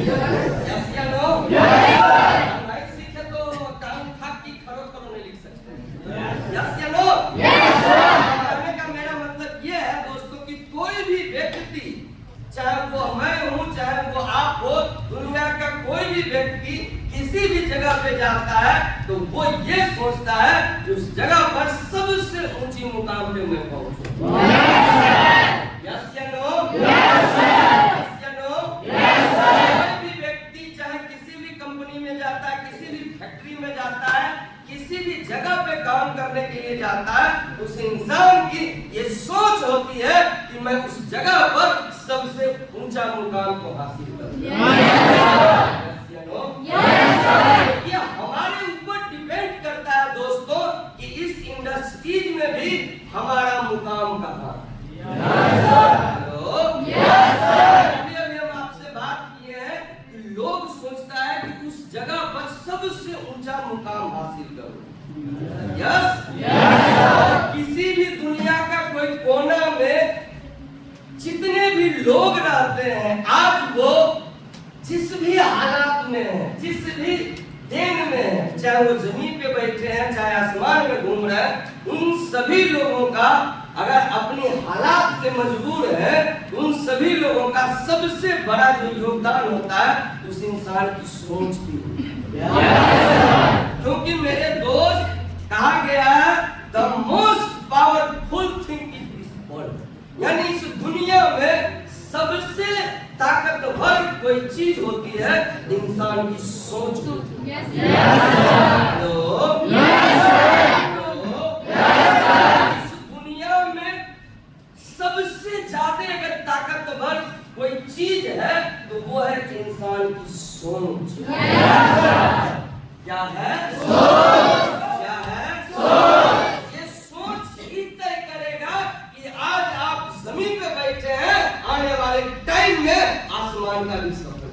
Yes या no? Right सीखे तो कान खाक की खरो खरो नहीं लिख सकते। यस या नो? कहने का मेरा मतलब ये है दोस्तों कि कोई भी व्यक्ति, चाहे वो मैं हूँ चाहे वो आप हो, दुनिया का कोई भी व्यक्ति किसी भी जगह पे जाता है तो वो ये सोचता है कि उस जगह पर सबसे ऊंची मुकाम पे मैं पहुंचूं। यस या नो? यस या नो? कोई भी व्यक्ति चाहे किसी भी कंपनी में जाता है, किसी भी फैक्ट्री में जाता है, किसी भी जगह पे काम करने के लिए जाता है, उस इंसान की ये सोच होती है कि मैं उस जगह पर सबसे ऊंचा मुकाम को हासिल करूं। ये हमारे ऊपर डिपेंड करता है दोस्तों कि इस इंडस्ट्रीज में भी हमारा मुकाम कहाँ है। अभी हम आपसे बात किए हैं कि लोग सोचता है कि उस जगह पर सबसे ऊंचा मुकाम हासिल करूं। यस? किसी भी दुनिया का कोई कोना में जितने भी लोग रहते हैं, आज वो जिस भी हालात में है, जिस भी दिन में है, चाहे वो जमीन पे बैठे हैं चाहे आसमान में घूम रहे हैं, उन सभी लोगों का अगर अपनी हालात से मजबूर है, उन सभी लोगों का सबसे बड़ा जो योगदान होता है उस इंसान की सोच की। क्योंकि मेरे दोस्त, कहा गया है the most powerful thing is this world, यानी इस दुनिया में सबसे ताकतवर कोई चीज होती है इंसान की सोच। इस दुनिया में सबसे ज्यादा अगर ताकतवर कोई चीज है तो वो है इंसान की सोच। क्या है? क्या है? ये सोच ही तय करेगा कि आज आप जमीन पे बैठे हैं, आने वाले टाइम में आसमान का भी सफर।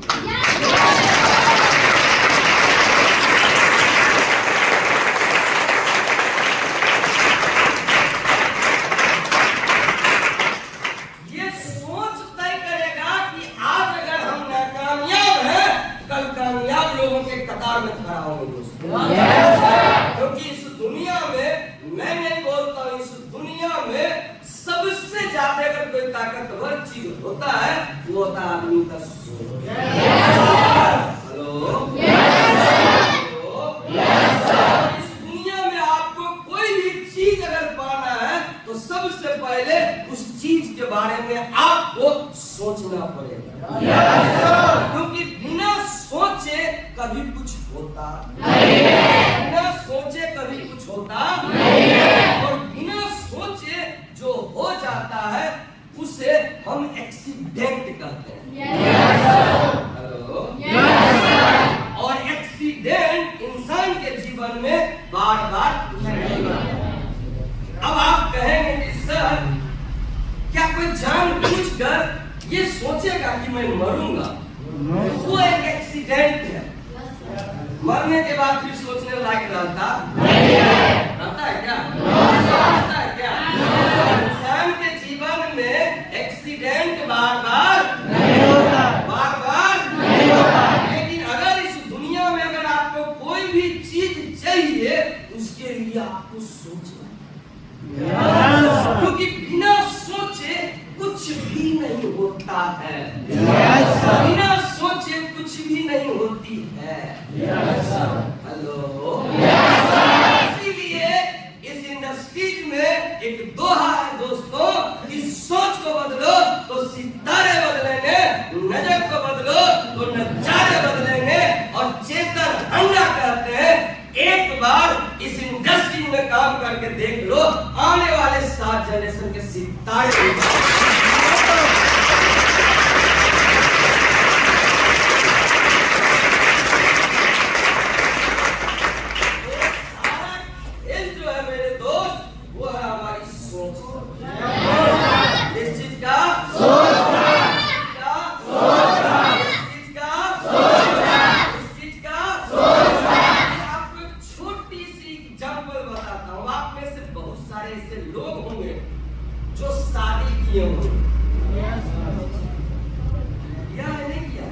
ये सोच तय करेगा कि आज अगर हम नाकामयाब हैं, कल कामयाब लोगों के कतार में खड़ा होंगे दोस्तों। क्योंकि इस दुनिया में, मैं नहीं बोलता हूं, इस दुनिया में सबसे ज्यादा अगर कोई ताकतवर चीज होता है वो होता है आदमी का सोच। हेलो? इस दुनिया में आपको कोई भी चीज अगर पाना है तो सबसे पहले उस चीज के बारे में आपको सोचना पड़ेगा। क्योंकि बिना सोचे कभी कुछ होता नहीं, बिना सोचे कभी कुछ होता नहीं, और बिना सोचे जो हो जाता है उसे हम एक्सीडेंट कहते हैं। हेलो? और एक्सीडेंट इंसान के जीवन में बार बार लगेगा। अब आप कहेंगे कि सर क्या कोई जानबूझकर ये सोचेगा कि मैं मरूंगा? वो एक एक्सीडेंट है। मरने के बाद फिर सोचने लायक रहता है क्या? रहता है क्या? इंसान के जीवन में एक्सीडेंट बार बार नहीं होता, लेकिन अगर इस दुनिया में अगर आपको कोई भी चीज चाहिए उसके लिए आपको सोचना, क्योंकि बिना सोचे कुछ भी नहीं होता है। बिना सोचे कुछ भी नहीं होती है। हेलो? इसीलिए इस इंडस्ट्रीज में एक दोहा है दोस्तों कि सोच को बदलो तो सितारे बदलेंगे, नजर को बदलो तो नजारे बदलेंगे। और चेतन हंगा कहते हैं एक बार इस इंडस्ट्री में काम करके देख लो, आने वाले 7 जनरेशन के सितारे। किए हो? किया है नहीं किया?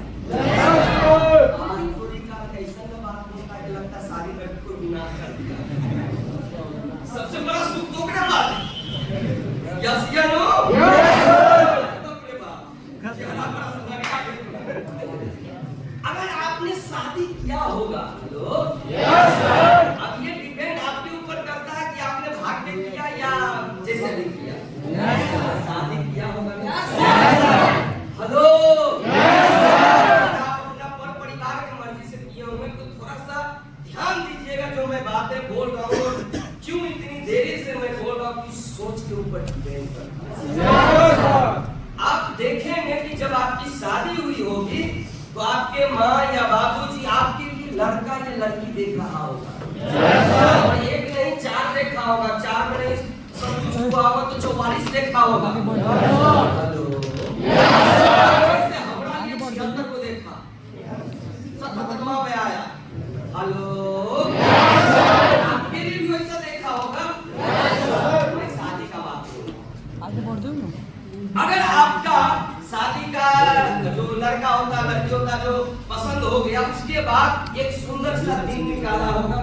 प्रेम करता है। आप देखेंगे कि जब आपकी शादी हुई होगी तो आपके माँ या बाबूजी आपके लिए लड़का या लड़की देख रहा होगा, और एक नहीं 4 देखा होगा, 4 में नहीं सब कुछ हुआ होगा तो 44 देखा होगा। वैसे हमरा लिए 76 को देखा, 77वां पे आया। हेलो, आपके लिए भी वैसा देखा होगा। मैं शादी का बात करूँ, अगर आपका शादी का जो लड़का होता लड़की होता जो पसंद हो गया, उसके बाद एक सुंदर सा दिन निकाला होगा,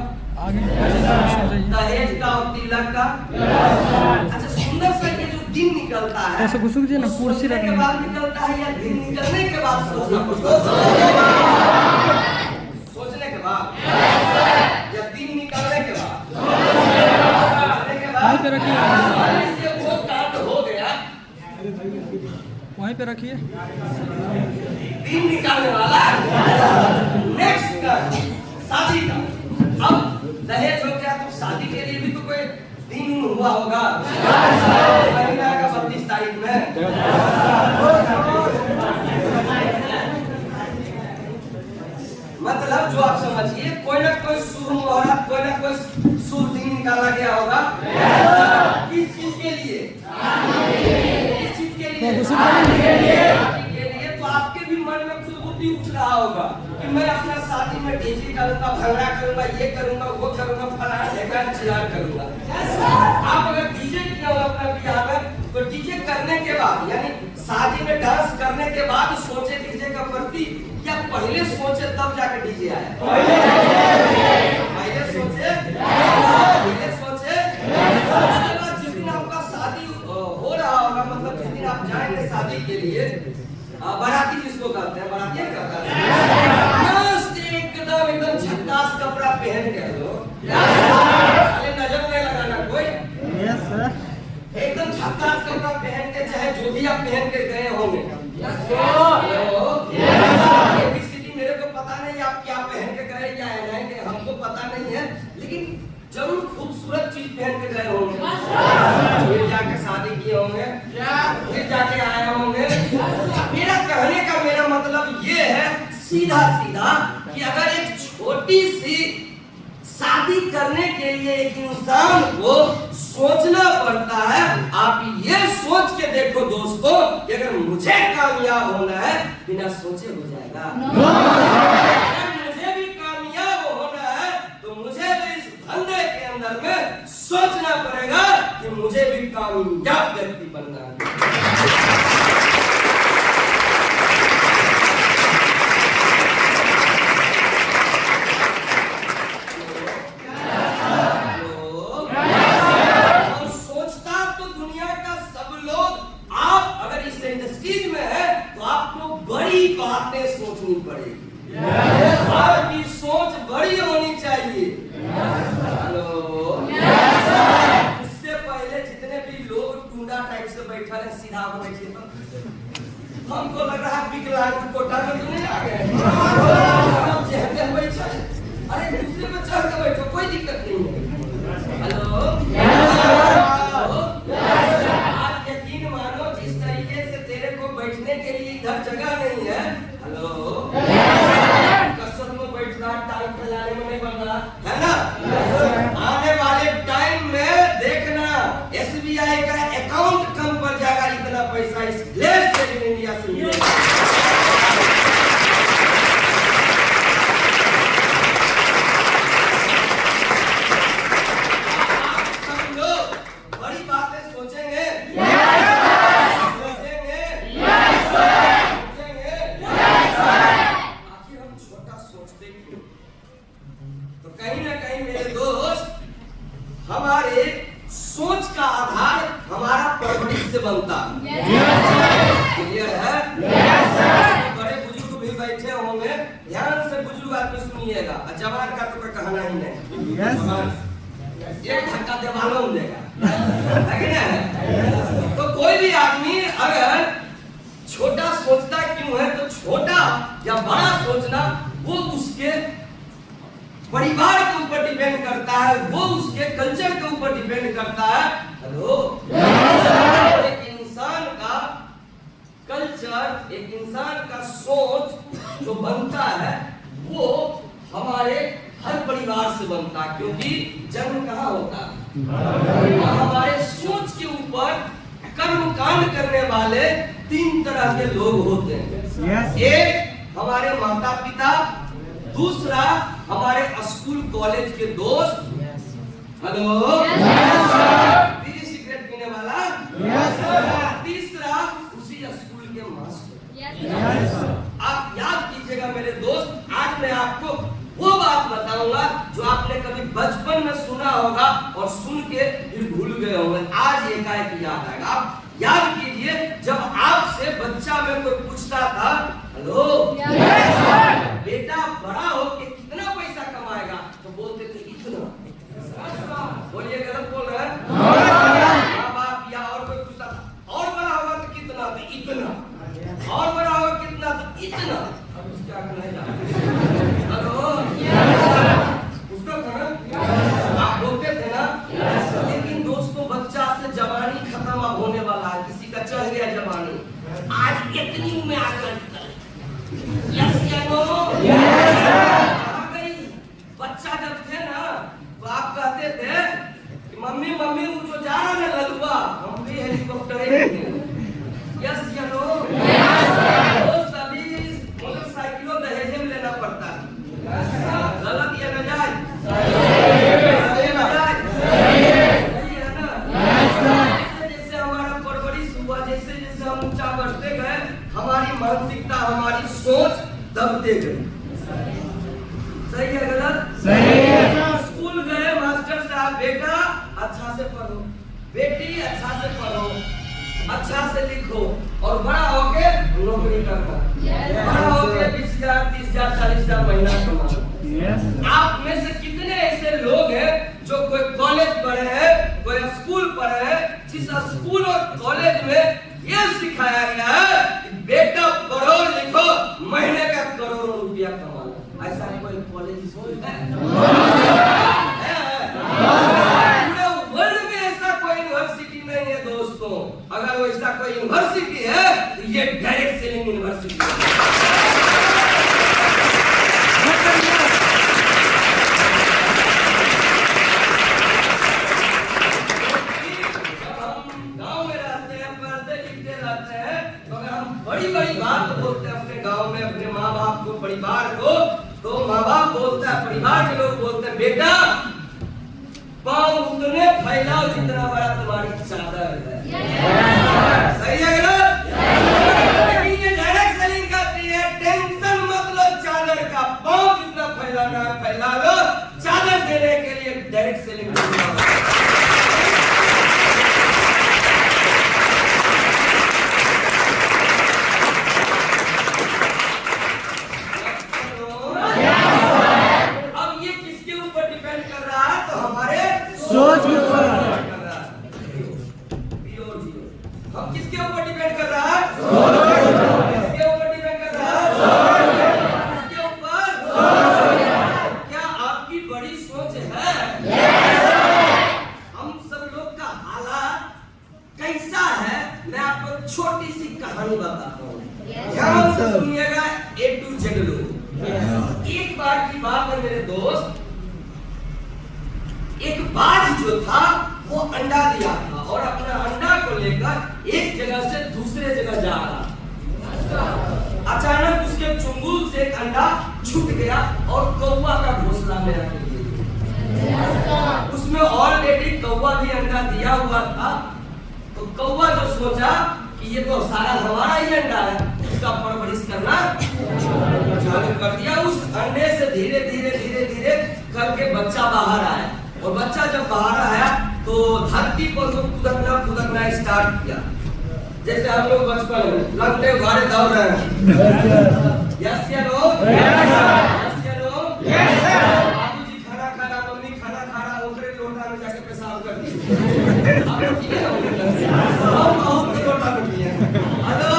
दहेज का और तिलक का। अच्छा, सुंदर सा ये जो दिन निकलता है सोचने के बाद निकलता है या दिन निकलने के बाद सोचना पड़ता है? सोचने के बाद या दिन निकलने के बाद? सोचने के बाद। ये वो कांड हो गया, वहीं पे रखिए। दिन निकालने वाला नेक्स्ट का शादी का। अब दहेज हो गया तो शादी के लिए भी तो कोई दिन हुआ होगा, महीना का 32 तारीख में। मतलब जो आप समझिए, कोई ना कोई शुभ मुहूर्त, कोई ना कोई शुभ दिन निकाला गया होगा। किस चीज के लिए? किस चीज के लिए? शादी के लिए। तो आपके भी मन में खुद बुद्धि उठ रहा होगा कि मैं अपना शादी में डीजे करूंगा, भंगड़ा करूंगा, ये करूंगा, वो करूंगा, फलाना ढेकान चिराग करूंगा। आप अगर डीजे किया हो अपना ब्याह में, तो डीजे करने के बाद यानी शादी में डांस करने के बाद सोचे डीजे का प्रति, या पहले सोचे तब जाकर डीजे आया? पहले सोचे, उसके बाद जिस दिन आपका शादी हो रहा होगा, मतलब जिस दिन आप जाएंगे शादी के लिए, बाराती जिसको कहते हैं, बाराती कहता है, मस्त एकदम झक्कास कपड़ा पहन के लो, नजर नहीं लगाना कोई, एकदम झक्कास कपड़ा पहन के, चाहे जो भी आप पहन के गए होंगे। मेरे को पता नहीं आप क्या पहन के गए, क्या है, हमको पता नहीं है, लेकिन जरूर खूबसूरत चीज पहन के गए होंगे, फिर जाके शादी किए होंगे, फिर जाके आए होंगे। मेरा कहने का मेरा मतलब ये है सीधा सीधा कि अगर एक छोटी सी शादी करने के लिए एक इंसान को सोचना पड़ता है, आप ये सोच के देखो दोस्तों कि अगर मुझे कामयाब होना है, बिना सोचे हो जाएगा। अगर मुझे भी कामयाब होना है तो मुझे भी इस धंधे के अंदर में सोचना पड़ेगा कि मुझे भी कामयाब व्यक्ति बनना है। बातें सोचनी पड़ेगी, आपकी सोच बड़ी होनी चाहिए। हेलो, इससे पहले जितने भी लोग टूंडा टाइप से बैठा है, सीधा हो बैठे, तो हमको लग रहा है विकलांग कोटा में तो नहीं आ गए, अरे दूसरे पे चढ़ के बैठो, कोई दिक्कत नहीं है। हेलो, आज यकीन मानो जिस तरीके से तेरे को बैठने के लिए इधर जगह नहीं है, हेलो, कसरत में बैठ रहा, टाइम फैलाने में नहीं बन रहा है ना, आने वाले टाइम में देखना SBI का अकाउंट कम पड़ जाएगा, इतना पैसा इस देश से इंडिया से मिलेगा। हमारे सोच का आधार हमारा परवरिश से बनता है। क्लियर है? बड़े बुजुर्ग भी बैठे होंगे, ध्यान से बुजुर्ग आदमी सुनिएगा, जवान का तो कोई कहना ही नहीं, एक धक्का दे मालूम देगा, है कि नहीं? तो कोई भी आदमी अगर छोटा सोचता क्यों है, तो छोटा या बड़ा सोचना वो उसके परिवार के ऊपर डिपेंड करता है, वो उसके कल्चर के ऊपर डिपेंड करता है। हेलो, एक इंसान का कल्चर, एक इंसान का सोच जो बनता है वो हमारे हर परिवार से बनता है, क्योंकि जन्म कहाँ होता है? हमारे सोच के ऊपर कर्म कांड करने वाले 3 तरह के लोग होते हैं। एक हमारे माता पिता, दूसरा हमारे स्कूल कॉलेज के दोस्त, हेलो, बीड़ी सिगरेट पीने वाला, तीसरा उसी स्कूल के मास्टर। आप याद कीजिएगा मेरे दोस्त, आज मैं आपको वो बात बताऊंगा जो आपने कभी बचपन में सुना होगा और सुन के फिर भूल गए होंगे। आज एकाएक याद आएगा। आप याद कीजिए, जब आपसे बच्चा में कोई पूछता था, हेलो बेटा बड़ा होके कितना पैसा कमाएगा, तो बोलते थे इतना। बोलिए गलत बोल रहे हैं? माँ बाप या और कोई पूछता था और बड़ा होगा तो कितना, तो इतना, और बड़ा होगा कितना, तो इतना। अब उसका नहीं जाता। हेलो, उसका था ना, आप बोलते थे ना। लेकिन दोस्तों, बच्चा से जवानी खत्म अब होने वाला है, किसी का चढ़ गया जवानी, आज इतनी में आकर यस या नो? आ गई। बच्चा जब थे ना तो आप कहते थे कि मम्मी मम्मी वो जो जा रहा है ना ललुआ, हम भी हेलीकॉप्टर यस या नो? दोस्त, अभी मोटरसाइकिलों दहेज में लेना पड़ता है। गलत या नाजायज? सही है ना? जैसे हमारा परवरिश हुआ, जैसे जैसे हम ऊंचा बढ़ते गए, हमारी मानसिकता, हमारी सोच दबते गई। सही है गलत? सही है। स्कूल गए, मास्टर साहब बेटा अच्छा से पढ़ो, बेटी अच्छा से पढ़ो, अच्छा से लिखो और बड़ा होके नौकरी करना, बड़ा होके 20,000, 30,000, 40,000 महीना कमाना। आप में से कितने ऐसे लोग हैं जो कोई कॉलेज पढ़े हैं, कोई स्कूल पढ़े हैं, जिस स्कूल और कॉलेज में यह सिखाया गया है कि बेटा पढ़ो लिखो, महीने का करोड़ों रुपया कमाना? ऐसा कोई कॉलेज स्कूल है? पूरे वर्ल्ड में ऐसा कोई यूनिवर्सिटी नहीं है दोस्तों। अगर वैसा कोई यूनिवर्सिटी है तो ये डायरेक्ट सेलिंग यूनिवर्सिटी है। बड़ी बड़ी बात बोलते हैं अपने गांव में अपने माँ बाप को, परिवार को, तो माँ बाप बोलता है, परिवार के लोग बोलते हैं बेटा पाँव उतने फैलाओ जितना बड़ा तुम्हारी चादर है। सही है गलत? लेकिन ये डायरेक्ट सेलिंग करती है, टेंशन मत लो चादर का, पाँव जितना फैलाना है फैला लो, चादर देने के लिए डायरेक्ट सेलिंग सोच के ऊपर हम किसके ऊपर डिपेंड कर रहा है? किसके ऊपर डिपेंड कर रहा है? किसके ऊपर? क्या आपकी बड़ी सोच है? हम सब लोग का हालात कैसा है, मैं आपको छोटी सी कहानी बताता हूँ, ध्यान से सुनिएगा, A to Z लोग। एक बार की बात है मेरे दोस्त, एक बाज जो था वो अंडा दिया था और अपना अंडा को लेकर एक जगह से दूसरे जगह जा रहा। अचानक उसके चुंगल से एक अंडा छूट गया और कौवा का घोंसला में रख दिया। उसमें ऑलरेडी कौवा भी अंडा दिया हुआ था, तो कौवा जो सोचा कि ये तो सारा हमारा ही अंडा है, उसका परवरिश करना चालू कर दिया। उस अंडे से धीरे धीरे धीरे धीरे करके बच्चा बाहर आया और बच्चा जब बाहर आया तो धरती पर तो कूदना स्टार्ट किया, जैसे हम लोग बचपन में लंगटे घाड़े दौड़ रहे हैं। यस या नो? यस या नो? बाबूजी खाना खा रहा, मम्मी खाना खा रहा, उनके लोटा में जाके पेशाब कर दिया। आप लोग किए होंगे, हम बहुत लोटा में किए हैं। हेलो,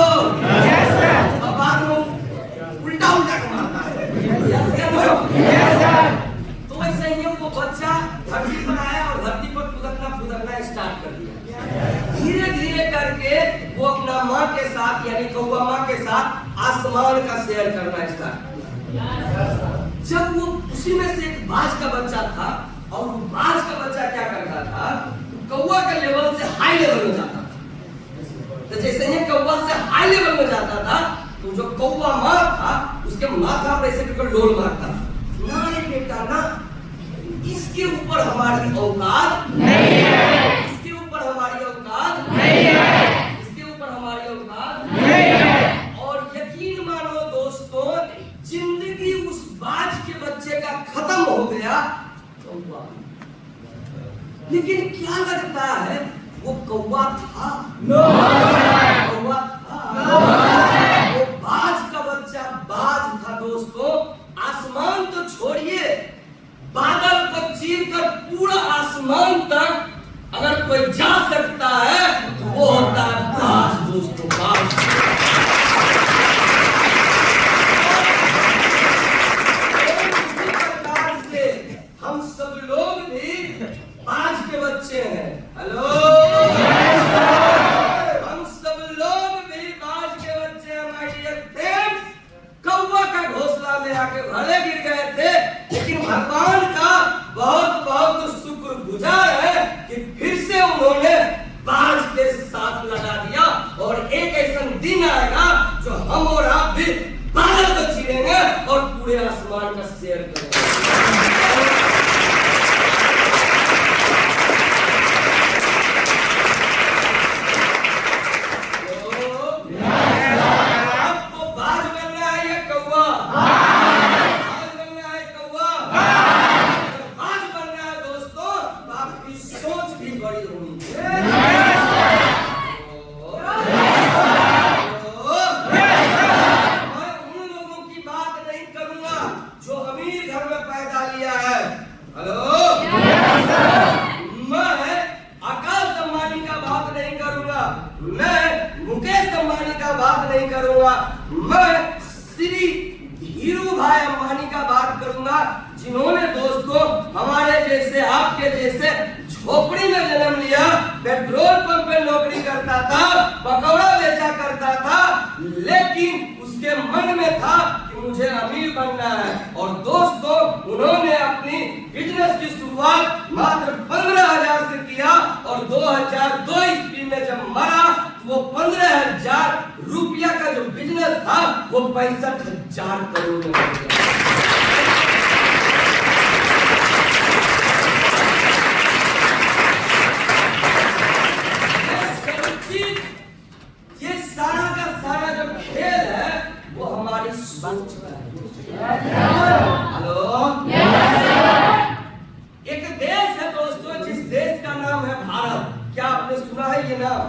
अब बाद में उल्टा उल्टा मारता है। यस या नो? तो ऐसे ही वो बच्चा धरती पर आया और धरती पर फुदकना स्टार्ट कर दिया। माँ के साथ यानी कौवा माँ के साथ आसमान का शेयर करना स्टार्ट किया। जब वो उसी में से एक बाज का बच्चा था और वो बाज का बच्चा क्या करता था, कौवा के लेवल से हाई लेवल में जाता था। तो जैसे ही कौवा से हाई लेवल में जाता था तो जो कौवा माँ था उसके माथा पर ऐसे करके डोल मारता था, ना रे बेटा ना, इसके ऊपर हमारी औकात नहीं है, इसके ऊपर हमारी औकात नहीं है, इसके ऊपर हमारी औकात नहीं है। और यकीन मानो दोस्तों, जिंदगी उस बाज के बच्चे का खत्म हो गया कौवा। लेकिन क्या लगता है वो कौवा था? कौवा था? वो बाज का बच्चा बाज था दोस्तों। आसमान तो छोड़िए, बादल को चीर कर पूरा आसमान तक अगर कोई जा सकता है तो वो होता है बाज दोस्तों, बाज। इसी प्रकार से हम सब लोग भी बाज के बच्चे हैं। हेलो, हम सब लोग भी बाज के बच्चे हैं माय डियर फ्रेंड्स। कौवा का घोंसला में आके भले गिर गए थे, लेकिन भगवान का बहुत बहुत शुक्रगुजार है कि फिर से उन्होंने बाज के साथ लगा दिया। और एक ऐसा दिन आएगा जो हम और आप भी बादल को चीरेंगे और पूरे आसमान का शेयर करेंगे। आपको बाज बनना है या कौवा? बाज बनना है कौवा? बाज बनना है दोस्तों तो आपकी सोच भी बड़ी होनी चाहिए। मैं उन लोगों की बात नहीं करूंगा जो अमीर घर में पैदा लिया है। हेलो, मैं आकाश अंबानी का बात नहीं करूंगा, मैं मुकेश अंबानी का बात नहीं करूंगा, मैं श्री धीरू भाई अंबानी का बात करूंगा, जिन्होंने दोस्तों हमारे जैसे आपके जैसे झोपड़ी में जन्म लिया, पेट्रोल पंप पे नौकरी करता था, पकौड़ा बेचा करता था, लेकिन उसके मन में था कि मुझे अमीर बनना है। और दोस्तों उन्होंने अपनी बिजनेस की शुरुआत मात्र 15,000 से किया और 2002 ईस्वी में जब मरा तो वो 15,000 रुपया का जो बिजनेस था वो 65,000 करोड़ में बढ़ गया। ये सारा का सारा जो खेल है वो हमारी सोच का है। हेलो, एक देश है दोस्तों जिस देश का नाम है भारत। क्या आपने सुना है ये नाम?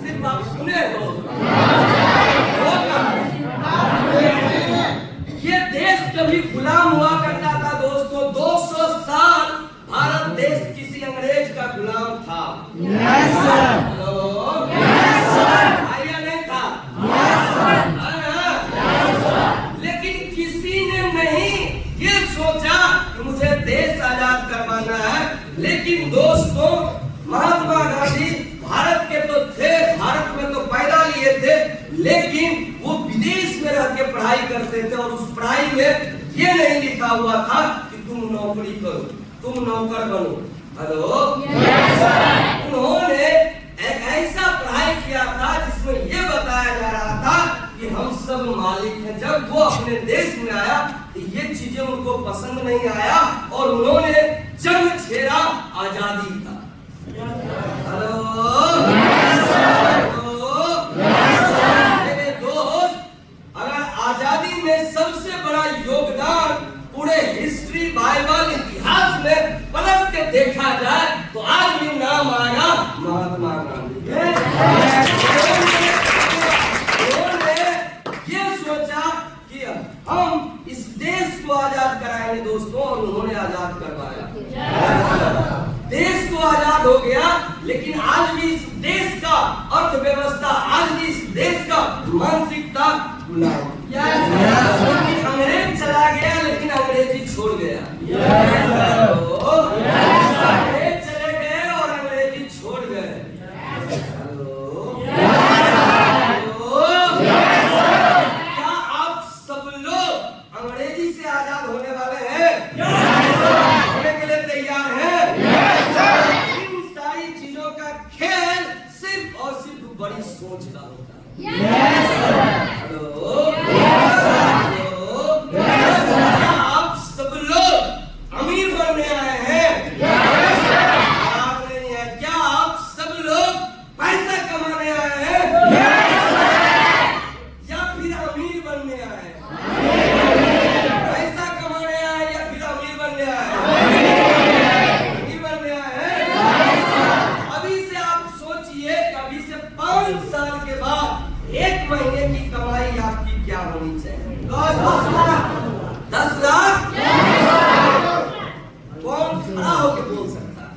सिर्फ आप सुने हो? ये देश कभी गुलाम हुआ करता था दोस्तों। 200 साल भारत देश किसी अंग्रेज का गुलाम था। Yes sir. Hello, yes sir. आया नहीं था? Yes sir. लेकिन किसी ने नहीं ये सोचा कि मुझे देश आजाद करवाना है। लेकिन दोस्तों महात्मा गांधी भारत के तो थे, भारत में तो पैदा लिए थे, लेकिन वो विदेश में रह के पढ़ाई करते थे और उस पढ़ाई में ये नहीं लिखा हुआ था कि तुम नौकरी करो, तुम नौकर बनो। हेलो, उन्होंने एक ऐसा पढ़ाई किया था जिसमें यह बताया जा रहा था कि हम सब मालिक हैं। जब वो अपने देश में आया तो ये चीजें उनको पसंद नहीं आया और उन्होंने जंग छेड़ा आजादी का। हेलो, मेरे दोस्त, अगर आजादी में सबसे बड़ा योगदान पूरे हिस्ट्री बाइबल इतिहास में पलट के देखा जाए तो आज भी नाम आएगा महात्मा गांधी। उन्होंने ये सोचा कि हम इस देश को आजाद कराएंगे दोस्तों, और उन्होंने आजाद करवाया। देश तो आजाद हो गया, लेकिन आज भी इस देश का अर्थव्यवस्था, आज भी इस देश का मानसिकता गुलाम। अंग्रेज चला गया लेकिन अंग्रेजी छोड़ गया। अंग्रेज चले गए और हेलो, हेलो, क्या आप सब लोग अमीर बनने आए हैं? आप नहीं है। क्या आप सब लोग पैसा कमाने आए हैं? या फिर अमीर बनने आए हैं? पैसा कमाने आए या फिर अमीर बनने आए हैं? अमीर बनने आए हैं। अभी से आप सोचिए कि अभी से 5 साल के बाद 1 महीने की कमाई आपकी क्या होनी चाहिए? 10 लाख। कौन खड़ा होकर बोल सकता है?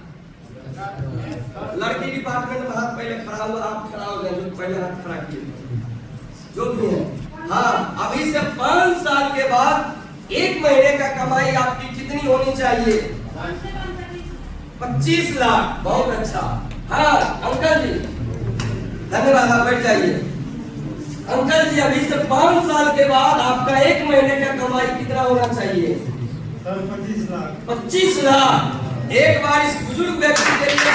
लड़की डिपार्टमेंट में हाथ पहले खड़ा हुआ, आप खड़ा हो गए जो पहले हाथ खड़ा किए, जो भी है। हाँ, अभी से 5 साल के बाद 1 महीने का कमाई आपकी कितनी होनी चाहिए? 25 लाख। बहुत अच्छा। हाँ अंकल जी, धन्यवाद, आप बैठ जाइए। अंकल जी, अभी से 5 साल के बाद आपका 1 महीने का कमाई कितना होना चाहिए? 25 लाख। 25 लाख। एक बार इस बुजुर्ग व्यक्ति के लिए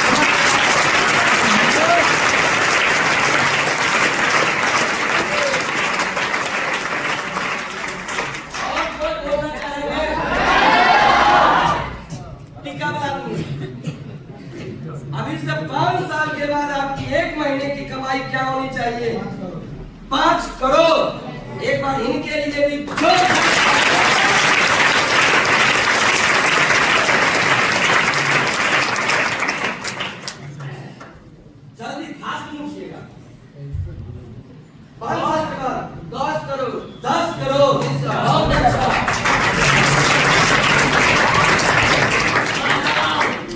और कोई बोलना चाहेंगे? टीका बनानी। अभी से 5 साल के बाद आपकी 1 महीने की कमाई क्या होनी चाहिए? 5 करोड़। एक बार इनके लिए भी जल्दी फास्ट पूछिएगा। 5 साल के बाद 10 करोड़। 10 करोड़। बहुत अच्छा।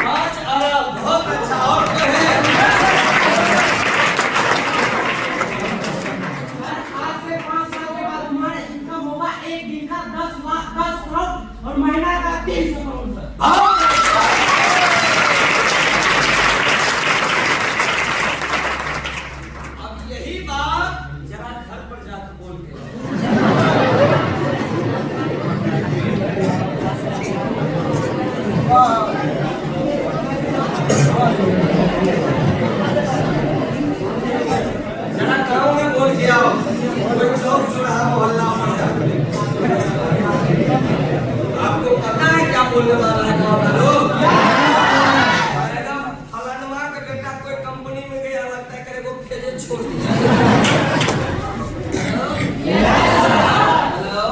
5 अरब। बहुत अच्छा। और कहें? आज से 5 साल के बाद हमारा इनकम होगा 1 दिन का 10 लाख 10 करोड़ और महीना का 300 करोड़ सर। बहुत अच्छा। अब यही बात जरा घर पर जाकर बोल के जरा गाँव में बोल के आओ। कोई चौक चौराहा मोहल्ला आपको पता है क्या बोलने वाला है गाँव का लोग? फलानमा का बेटा कोई कंपनी में गया, लगता है करे वो भेजे छोड़ दिया। हेलो,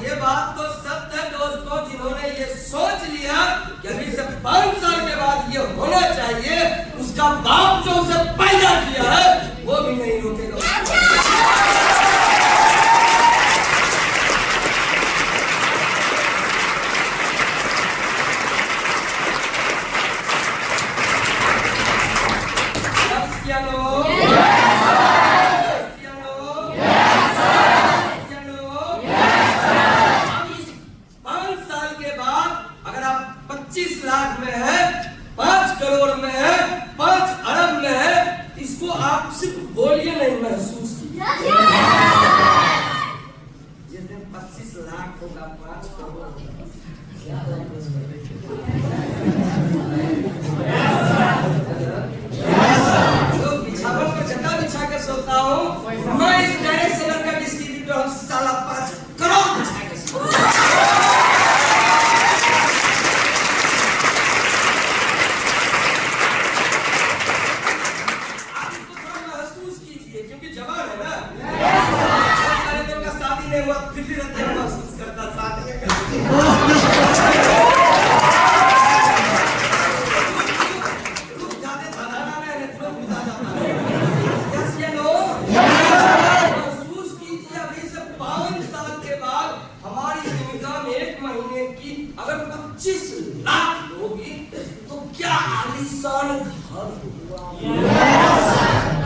ये बात तो सत्य है दोस्तों। जिन्होंने ये सोच लिया कि अभी से 5 साल के बाद ये होना चाहिए, उसका बाप जो उसे पैदा किया है वो भी नहीं रोकेगा।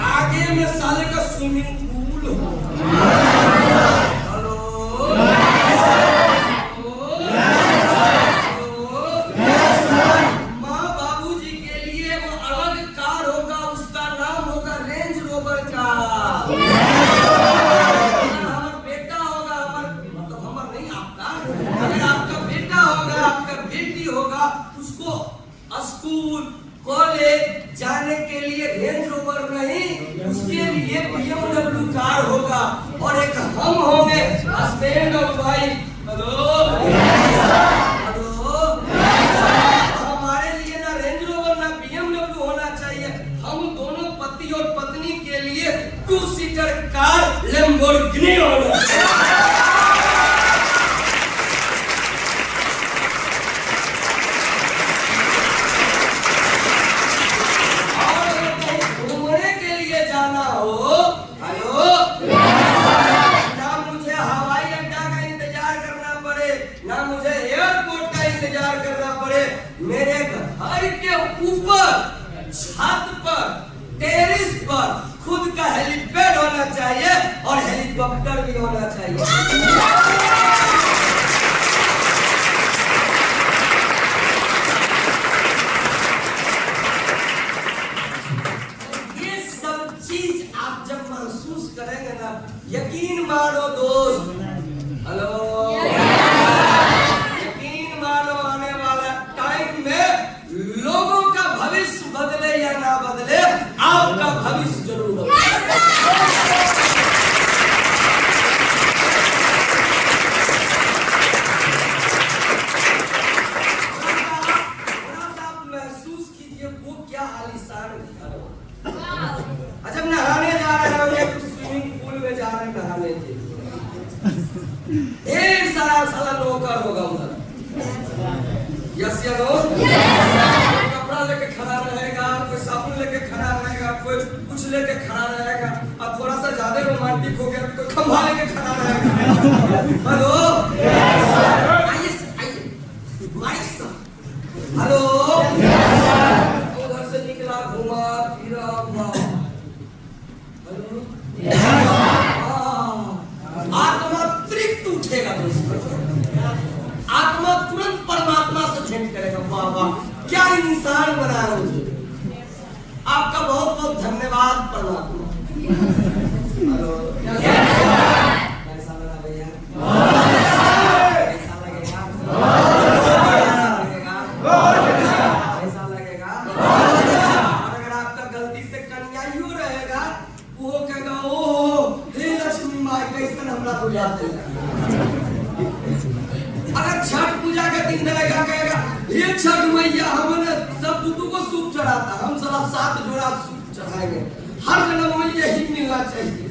आगे में साले का स्विमिंग पूल हो। माँ बाबूजी के लिए वो अलग कार होगा, उसका नाम होगा रेंज रोवर का। हमारा बेटा होगा, मतलब हमारा नहीं आपका, अगर आपका बेटा होगा, आपका बेटी होगा, उसको स्कूल कॉलेज जाने के लिए रेंज रोवर नहीं, उसके लिए BMW कार होगा और एक हम होंगे हस्बैंड और वाइफ। हेलो हेलो, हमारे लिए ना रेंज रोवर ना BMW होना चाहिए, हम दोनों पति और पत्नी के लिए 2 सीटर कार लैम्बोर्गिनी होना चाहिए। मेरे घर के ऊपर छत पर टेरेस पर खुद का हेलीपैड होना चाहिए और हेलीकॉप्टर भी होना चाहिए। ये सब चीज आप जब महसूस करेंगे ना, यकीन मानो दोस्त, हेलो, लोगों का भविष्य बदले या ना बदले, आपका भविष्य जरूर बदले। थोड़ा सा आप महसूस कीजिए वो क्या आलीशान घर हो। जब नहाने जा रहे हो या स्विमिंग पूल में जा रहे हैं नहाने के लिए, ढेर सारा नौकर होगा उधर। यस या नो? कपड़ा लेके खड़ा रहेगा, कोई साबुन लेके खड़ा रहेगा, कोई कुछ लेके खड़ा रहेगा, और थोड़ा सा ज्यादा रोमांटिक हो गया तो कोई खंभा लेके खड़ा रहेगा। हेलो, आइए माइक सर, हेलो, उधर से निकला घुमा फिरा हुआ, हेलो, आत्मा तृप्त उठेगा दोस्तों, आत्मा तुरंत परमात्मा से भेंट करेगा। वाह वाह, क्या इंसान बनाया मुझे, आपका बहुत बहुत धन्यवाद परमात्मा। हेलो, कैसा लगा भैया? कैसा लगेगा? कैसा लगेगा? और अगर आपका गलती से कन्याइयो रहेगा, वो कहेगा ओह हे लक्ष्मी माई कैसन हमरा तो याद है। अगर छठ पूजा का दिन रहेगा, कहेगा ये छठ मैया हमने सब दूधों को सूप चढ़ाता, हम सारा 7 जोड़ा सूप चढ़ाएंगे, हर जन्म में यही मिलना चाहिए।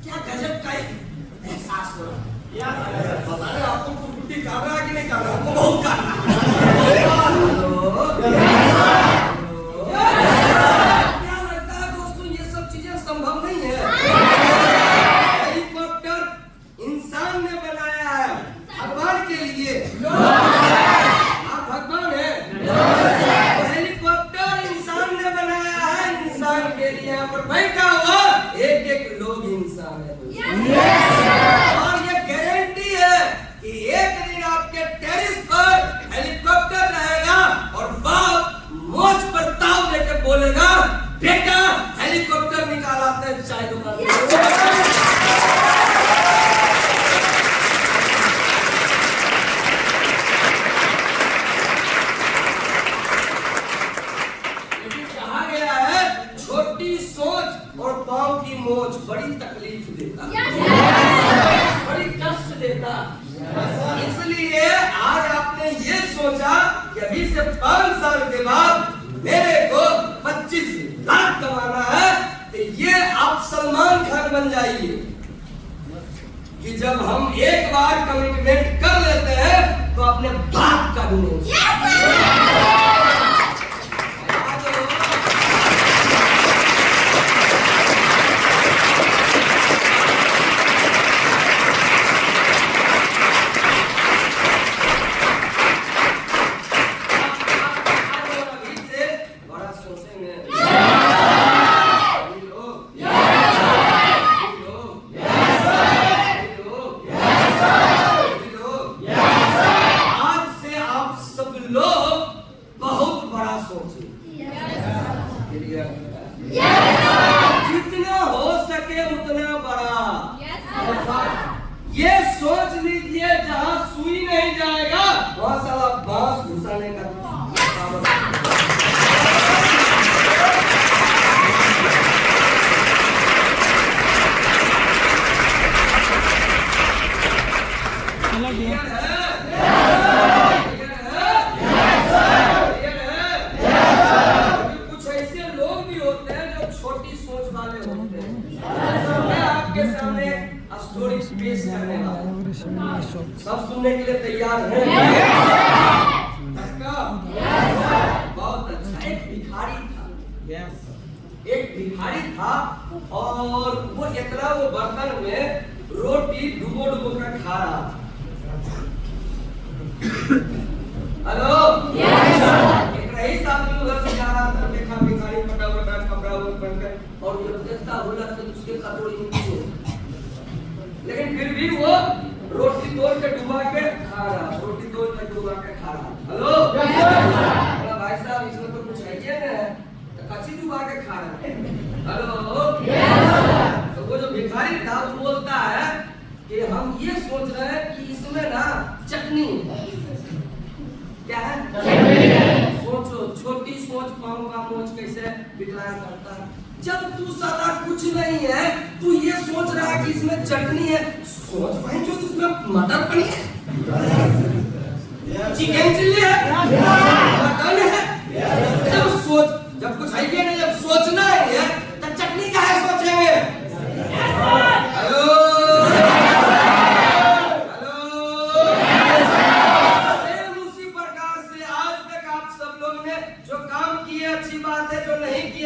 क्या गजब का एहसास हो रहा, बता रहे आपको कुर्ती काट रहा है कि नहीं काट रहा, आपको बहुत काट रहा है। क्या लगता है दोस्तों, ये सब चीजें संभव नहीं है। हेलीकॉप्टर इंसान ने बनाया है भगवान के लिए, आप भगवान हैं, तो हेलीकॉप्टर इंसान ने बनाया है इंसान के लिए, यहाँ पर बैठा हुआ एक एक लोग इंसान है और ये गारंटी है कि एक दिन आपके टेरिस पर हेलीकॉप्टर रहेगा और बाप मोच पर ताव देके बोलेगा बेटा हेलीकॉप्टर निकालाते हैं चाय दुकान से। लेकिन कहा गया है छोटी सोच और पांव की मोच बड़ी तकलीफ देता, बड़ी कष्ट देता। इसलिए आज आपने ये सोचा कि अभी से 5 साल के बाद मेरे को 25 लाख कमाना है, तो ये आप सलमान खान बन जाइए कि जब हम एक बार कमिटमेंट कर लेते हैं तो अपने बाप का भी नहीं। जितना हो सके उतना बड़ा। ये सोच लीजिए जहां सुई नहीं जाएगा वहां साला बांस घुसाने का कुछ ऐसे लोग भी होते हैं जो छोटी सोच वाले होते हैं। मैं आपके सामने स्टोरी पेश करने वाला हूं। सब सुनने के लिए तैयार हैं? बहुत अच्छा। एक भिखारी था। एक भिखारी था और वो इतना वो बर्तन में रोटी डुबो डुबो कर खा रहा था। हेलो, एक रईस आदमी उधर से जा रहा था, देखा भिखारी फटाफट कपड़ा पहनकर और जब देखता बोला तो उसके कटोरी में कुछ हो। लेकिन फिर भी वो रोटी तोड़ के डुबा के खा रहा, रोटी तोड़ के डुबा के खा रहा। हेलो, भाई साहब इसमें तो कुछ है क्या ना, तो कच्ची डुबा के खा रहा है। हेलो, तो वो जो भिखारी था वो बोलता है कि हम ये सोच रहे हैं कि इसमें ना चटनी क्या है, सोचो छोटी सोच पाऊं का मोच कैसे विकलांग करता है। जब तू साला कुछ नहीं है, तू ये सोच रहा है कि इसमें चटनी है, सोच पाए जो इसमें मटर पनीर है, चिकन चिल्ली है, मटन है। जब कुछ है नहीं, जब सोचना है तो चटनी का है सोचेंगे। हेलो,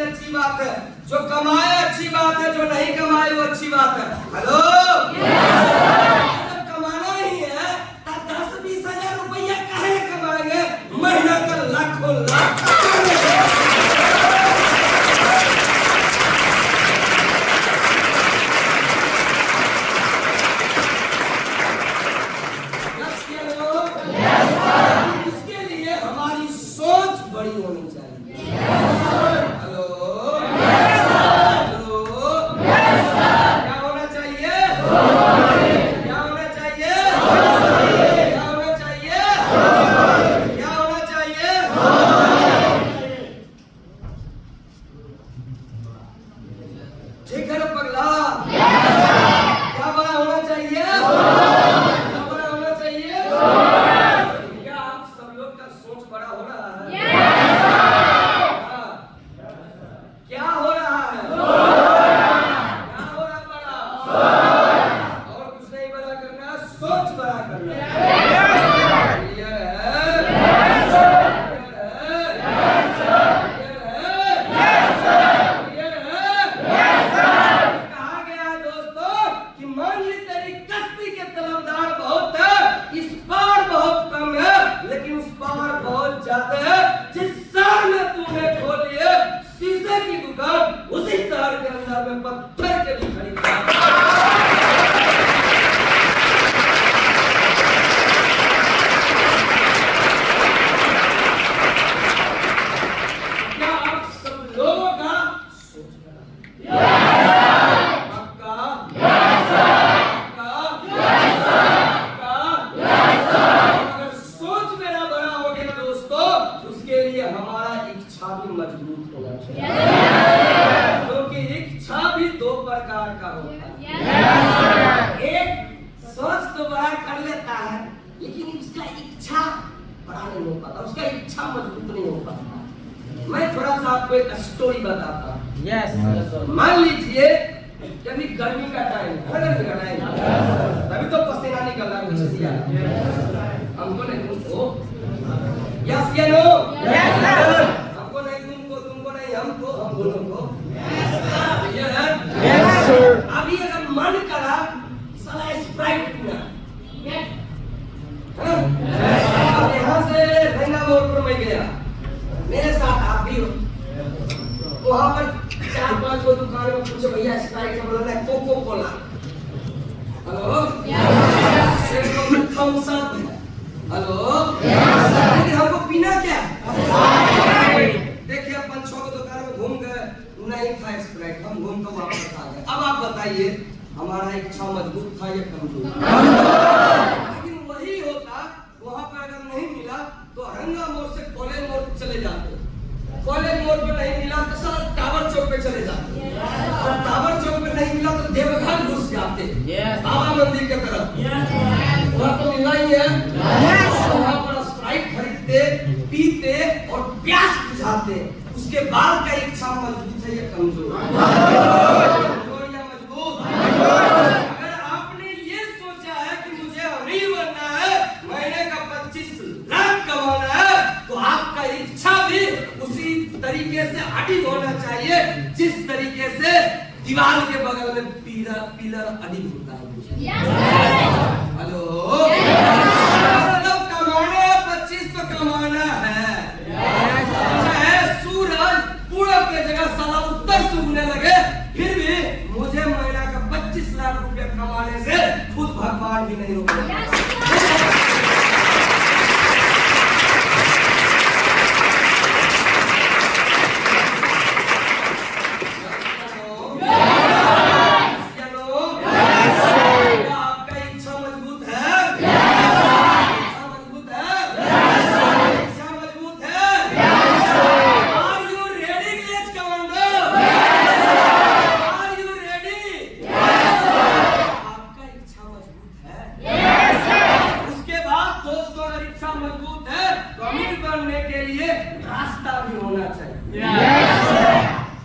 अच्छी बात है, जो कमाए अच्छी बात है, जो नहीं कमाए वो अच्छी बात है। हेलो, जब कमाना ही है तो 10-20 हजार रुपया काहे कमाएंगे, महीना का लाखों लाख। इसके लिए हमारी सोच बड़ी होनी चाहिए। मैं थोड़ा सा आपको एक स्टोरी बताता हूँ। मान लीजिए अभी गर्मी का टाइम है, गर्मी का टाइम तभी तो पसीना निकल रहा है। हमको नहीं तुमको, यस या नो? हमको नहीं तुमको नहीं हमको, हम दोनों को। अभी अगर मन करा साला स्प्राइट पीना, अब यहाँ से बेंगालोर में गया, मेरे साथ आप भी हो, वहां पर 4-5 को दुकान में पूछो भैया स्प्राइट का बोल रहा है Coca Cola. Hello, Thums Up. Hello, लेकिन हमको पीना क्या? देखिए 5-6 को दुकान में घूम गए, नहीं था स्प्राइट, हम घूम कर वापस आ गए। अब आप बताइए हमारा इच्छा मजबूत था या कमजोर? लेकिन वही होता, वहां पर अगर नहीं मिला तो अरंगा मोड़ से कॉलेज मोड़ पे चले जाते, कॉलेज मोड़ पे नहीं मिला तो सारा टावर चौक पे चले जाते, और टावर चौक पे नहीं मिला तो देवघर घुस जाते बाबा मंदिर के तरफ। वहां तो मिला ही है, वहां पर स्प्राइट खरीदते, पीते और प्यास बुझाते। उसके बाद का इच्छा मजबूत है या कमजोर? कमजोर या मजबूत? अगर आपने ये सोचा है कि मुझे अमीर बनना है, महीने का 25 लाख कमाना है, तो आपका इच्छा भी उसी तरीके से अडिग होना चाहिए जिस तरीके से दीवार के बगल में पिलर अडिग होता है। हेलो, मतलब कमाना है 25 तो कमाना है, चाहे सूरज पूरब के जगह साला उत्तर से उगने लगे, फिर भी मुझे महीना का 25 लाख रुपए कमाने से खुद भगवान भी नहीं रोकेगा।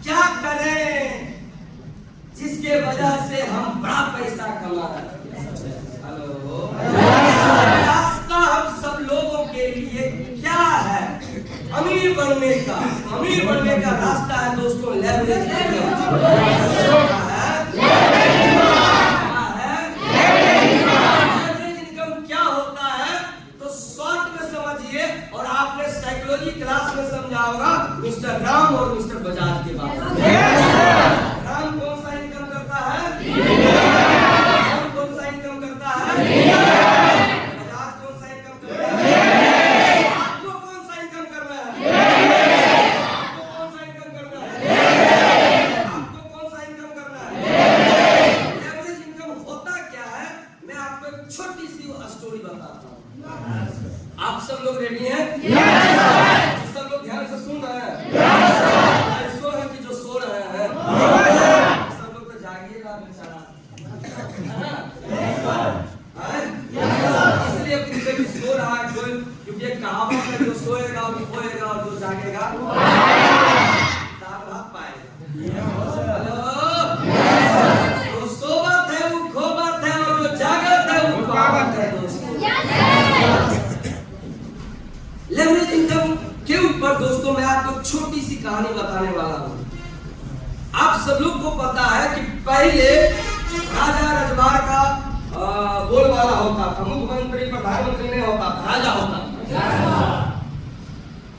क्या करें जिसके वजह से हम बड़ा पैसा कमा रहे हैं? हेलो, रास्ता हम सब लोगों के लिए क्या है अमीर बनने का? अमीर बनने का रास्ता है दोस्तों लेवरेज इनकम। क्या होता है तो शॉर्ट में समझिए, और आपने साइकोलॉजी क्लास में समझा होगा मिस्टर राम और मिस्टर बजाज के बारे में। राम कौन सा इनकम करता है? राम कौन सा इनकम करता है? बजाज कौन सा इनकम करता है? आपको कौन सा इनकम करना है? आपको कौन सा इनकम करना है? आपको कौन सा इनकम करना है? एवरेज इनकम होता क्या है, मैं आपको एक छोटी सी स्टोरी बताता हूँ। आप सब लोग रेडी हैं? सब लोग ध्यान से सुन रहे हैं? ऐसो है कि जो सो रहे हैं, सब लोग तो जागिएगा बेचारा, इसलिए पूछे कि सो रहा है कोई, क्योंकि एक कहावत है जो सोएगा वो खोएगा और जो जागेगा दाल भात पाएगा। जो सोवत है वो खोवत है और जो जागत है वो पावत है। लेवरेज इनकम के ऊपर दोस्तों मैं आपको छोटी सी कहानी बताने वाला हूँ। आप सब लोग को पता है कि पहले राजा रजवाड़ का बोलबाला होता था, मुख्यमंत्री प्रधानमंत्री नहीं होता था, राजा होता था।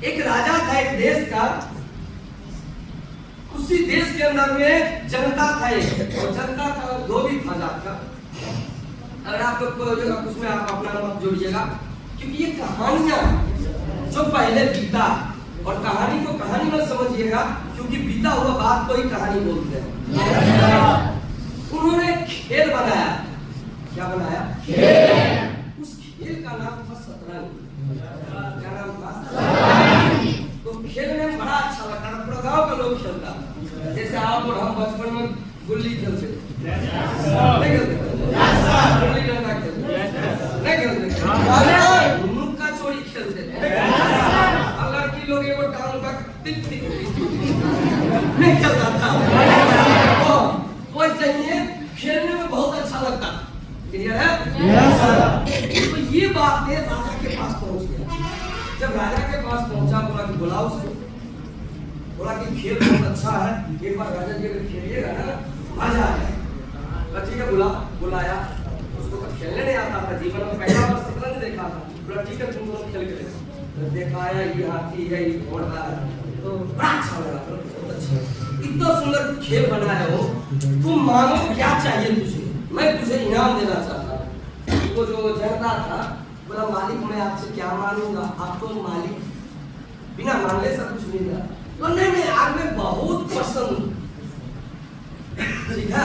एक राजा था एक देश का, उसी देश के अंदर में जनता था एक, और जनता का धोबी था जात का। अगर आप लोग को उसमें आप अपना मत जोड़िएगा, क्योंकि ये कहानियां जो पहले बीता, और कहानी को कहानी में समझिएगा क्योंकि बीता हुआ बात को ही कहानी बोलते हैं। उन्होंने खेल बनाया। क्या बनाया? खेल। उस खेल का नाम था शतरंज। क्या नाम था? तो खेलने में बड़ा अच्छा लगता था, पूरा गांव का लोग खेलता। जैसे आप और हम बचपन में गुल्ली खेलते, नहीं खेलते? गुल्ली डंडा खेलते, नहीं खेलते? नुक्का चोरी खेलते, लड़की लोग एगो टांग का टिक टिक नहीं खेलता था। वैसे ही खेलने में बहुत अच्छा लगता। क्लियर है? तो ये बात ने राजा के पास पहुंच गया। जब राजा के पास पहुंचा, बोला कि बुलाओ उसको, बोला कि खेल बहुत अच्छा है, एक बार राजा जी अगर खेलिएगा ना मजा आ जाएगा। ठीक है, बुलाया उसको। तो खेलने नहीं आता था, जीवन में पहला बार शतरंज देखा था। बोला ठीक है तुम लोग खेल के दिखाया, ये हाथी है, ये घोड़ा है, तो बड़ा अच्छा लगा, बहुत अच्छा। इतना सुंदर खेल बनाया हो, तुम मांगो क्या चाहिए तुझे, मैं तुझे इनाम देना चाहता हूँ। वो जो जनता था बोला मालिक मैं आपसे क्या मांगूंगा, आप तो मालिक बिना मांगे सब कुछ मिल रहा। तो नहीं नहीं आग में बहुत पसंद। ठीक है,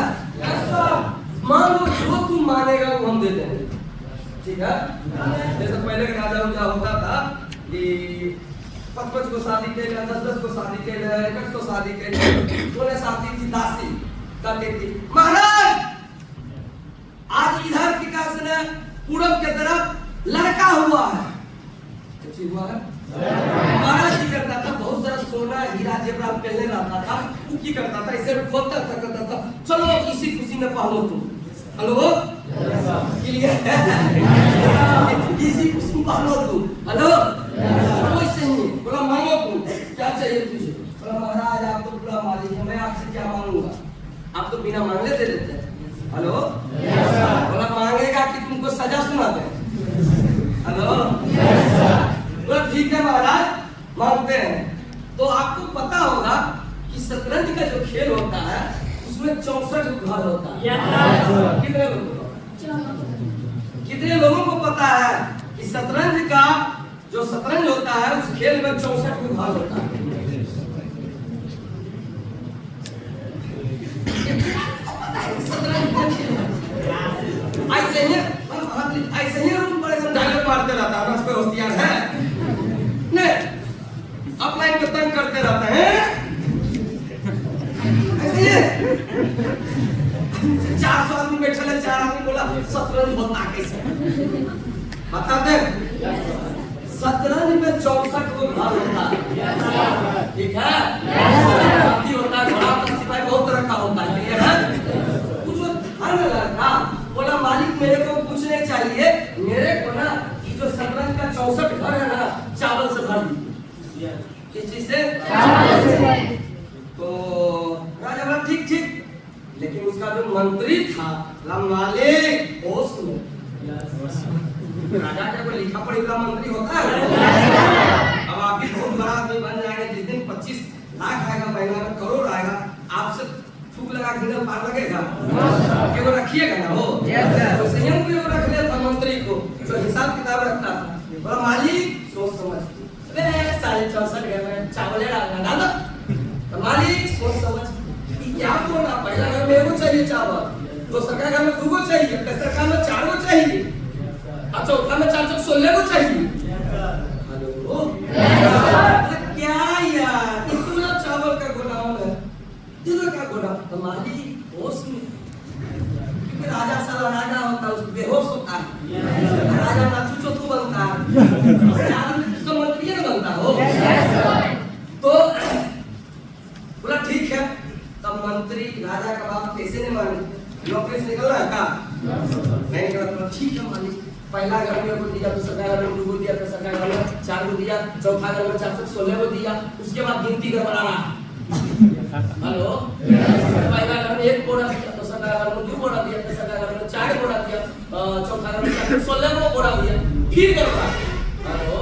मान लो जो तू मानेगा वो हम दे देंगे। ठीक है, जैसे पहले के राजा उजा होता था कि 5-5 को शादी के लिए, 10-10 को शादी के लिए, 1 को शादी के लिए, उन्हें शादी थी दासी करती थी। महाराज आज इधर की काश ने पूरब के तरफ लड़का हुआ है। क्या हुआ है? महाराज की करता था, बहुत सारा सोना हीरा जेवरात पहनने रहता था। वो की करता था, इसे खोलता था, करता था, चलो इसी खुशी में पहनो तुम। हेलो क्लियर इसी खुशी में पहनो तुम। हेलो वैसे ही बोला मांगो तुम क्या चाहिए तुझे। बोला महाराज आप तो पूरा मालिक है, मैं आपसे क्या मांगूंगा, आप तो बिना मांगे दे देते हैं। हेलो बोला मांगेगा कि तुमको सजा सुनाते हैं। हेलो बोला ठीक है महाराज मांगते हैं। तो आपको पता होगा कि शतरंज का जो खेल होता है उसमें 64 घर होता है। कितने लोगों को पता है कि शतरंज का जो शतरंज होता है उस खेल में 64 घर होता है। ऐसे ही रूम पर एकदम डायलॉग मारते रहता है, उस पे होशियार है नहीं, अपलाइन को तंग करते रहते हैं। ऐसे ही 400 आदमी बैठे हैं, 4 आदमी बोला शतरंज होता कैसे बताते। शतरंज में 64 को घर होता है। ठीक है, होता है घोड़ा का सिपाही बहुत तरह का होता है। ठीक है, कुछ धन लड़का बोला मालिक मेरे को कुछ नहीं चाहिए, मेरे को ना ये जो शतरंज का 64 घर है ना चावल से भर दीजिए। किस चीज से? चावल से। तो राजा बोला ठीक ठीक, लेकिन उसका जो मंत्री था लम्बाले होश में, राजा का कोई लिखा पढ़ी वाला मंत्री होता है। अब आप भी बहुत बड़ा आदमी बन जाएंगे, जिस दिन 25 लाख आएगा महीना में, करोड़ आएगा, आपसे थूक लगा के पार लगेगा कि वो रखिएगा ना वो। तो संयम को रख लिया था मंत्री को, जो हिसाब किताब रखता था। बोला मालिक सोच समझ, अरे 64.5 घर में चावल डालना डाल। तो मालिक सोच समझ क्या बोला, पहला घर में 1 चाहिए चावल, दूसरा घर में 2 चाहिए, तीसरा घर में 4 चाहिए, और चौथा में 4 16 चाहिए। हेलो क्या यार इतना चावल का गोदाम है, दिलों का गोदाम। तो मालिक होश में, क्योंकि राजा साला राजा होता है, उसको बेहोश होता है, राजा नाचू चोतू बनता है, मंत्री न बनता हो। तो बोला ठीक है। तब मंत्री राजा का बात कैसे नहीं माने, नौकरी से निकल रहा है का नहीं निकला। तो ठीक है मालिक, पहला घर में 1 दिया, दूसरा घर में 2 दिया, तीसरा घर में 4 दिया, चौथा घर में 4 16 दिया, उसके बाद गिनती गड़बड़ा रहा। हेलो पहला घर में 1 बोरा दिया, दूसरा घर में 2 बोरा दिया, तीसरा घर में 4 बोरा दिया, चौथा घर में 16 बोरा दिया, फिर गड़बड़ा। हेलो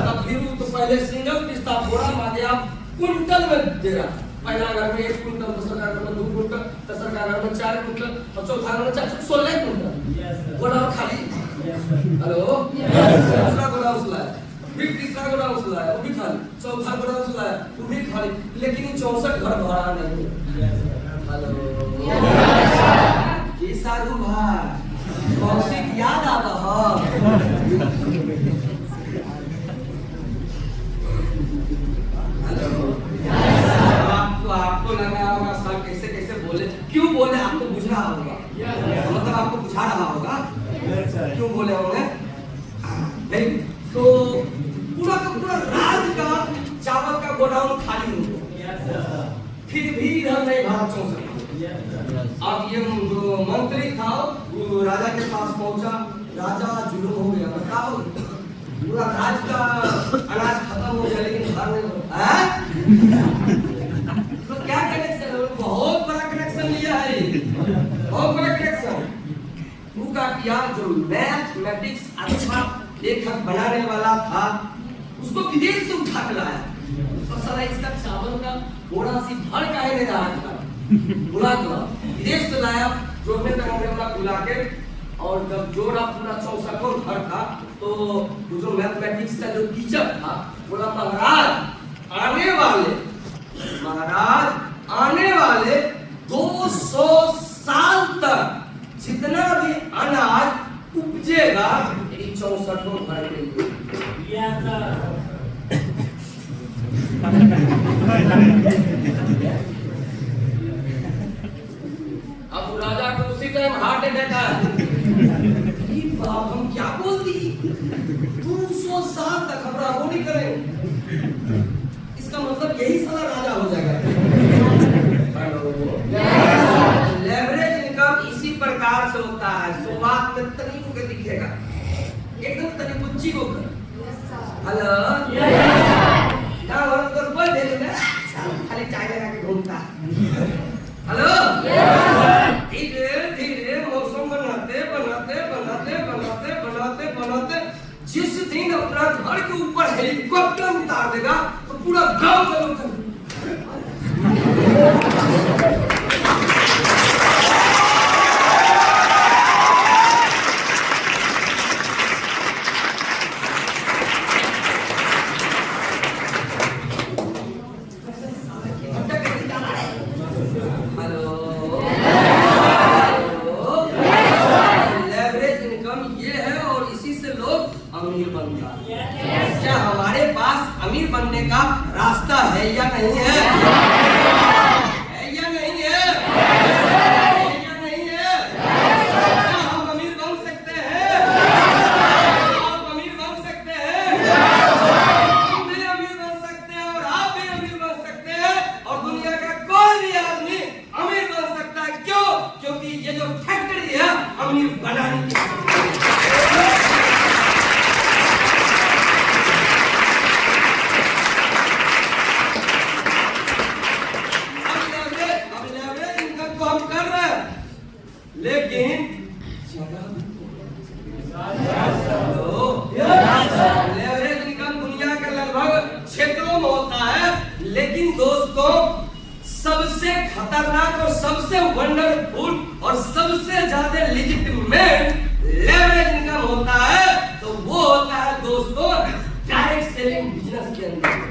तब फिर तो पहले सिंगल पीस था, बोरा माने आप कुंटल में दे रहा। पहला घर में 1 कुंटल, दूसरा घर में 2 कुंटल, तीसरा घर में 4 कुंटल, और चौथा घर में 16 कुंटल बोरा खाली। हेलो दूसरा गोरा उसला है, फिर तीसरा गोरा उसला है, वो भी खाली, चौथा गोरा उसला है, वो भी खाली, लेकिन 64 घर भरा नहीं है। हेलो ये साधु भाई मौसिक याद आता है। आपको लगा होगा सर कैसे कैसे बोले, क्यों बोले आपको बुझ रहा होगा, मतलब आपको बुझा रहा होगा क्यों बोले होंगे। नहीं तो पूरा का पूरा राज का चावल का गोडाउन खाली हो गया, फिर भी इधर नहीं भरा 64। अब ये जो मंत्री था वो राजा के पास पहुंचा, राजा जुलूम हो गया, बताओ पूरा राज का अनाज खत्म हो गया लेकिन घर नहीं हो। तो क्या कनेक्शन है, बहुत बड़ा कनेक्शन लिया है, बहुत बड़ा कनेक्शन। उनका किया जो मैथमेटिक्स अच्छा लेखक बनाने वाला था उसको विदेश से उठा के लाया, और सारा इसका चावल का बोरा सी भर काहे नहीं रहा था, बुला के विदेश से लाया, जोड़ने तक हमने बुला के, और जब जोड़ा पूरा 64 घर था तो जो मैथमेटिक्स का जो टीचर था बोला महाराज आने वाले महाराज आने वाले 200 साल तक जितना भी अनाज उपजेगा 64 घर के लिए। अब राजा को उसी टाइम हार्ट अटैक आया। बाप हम क्या बोल दी, 200 साल तक हम रागो नहीं करें, इसका मतलब यही साला राजा हो जाएगा। लेवरेज इनकम इसी प्रकार से होता है, शुरुआत में तनी को के दिखेगा, एकदम तनी बुच्ची को हेलो ना और तो बोल दे ना खाली चाय लगा के घूमता हेलो धीरे धीरे मौसम बनाते बनाते बनाते बनाते बनाते बनाते जिस दिन अपना घर के ऊपर हेलीकॉप्टर उतार देगा तो पूरा गांव चलो अमीर बनता है। क्या हमारे पास अमीर बनने का रास्ता है या नहीं है? है या नहीं है? है या नहीं है? क्या हम अमीर बन सकते हैं? आप अमीर बन सकते हैं? हम भी अमीर बन सकते हैं और आप भी अमीर बन सकते हैं और दुनिया का कोई भी आदमी अमीर बन सकता है। क्यों? क्योंकि ये जो फैक्ट्री है अमीर बनाने की। लेकिन लेवरेज इनकम दुनिया के लगभग क्षेत्रों में होता है, लेकिन दोस्तों सबसे खतरनाक और सबसे वंडरफुल और सबसे ज्यादा लेजिटिमेट लेवरेज इनकम होता है तो वो होता है दोस्तों डायरेक्ट सेलिंग बिजनेस के अंदर।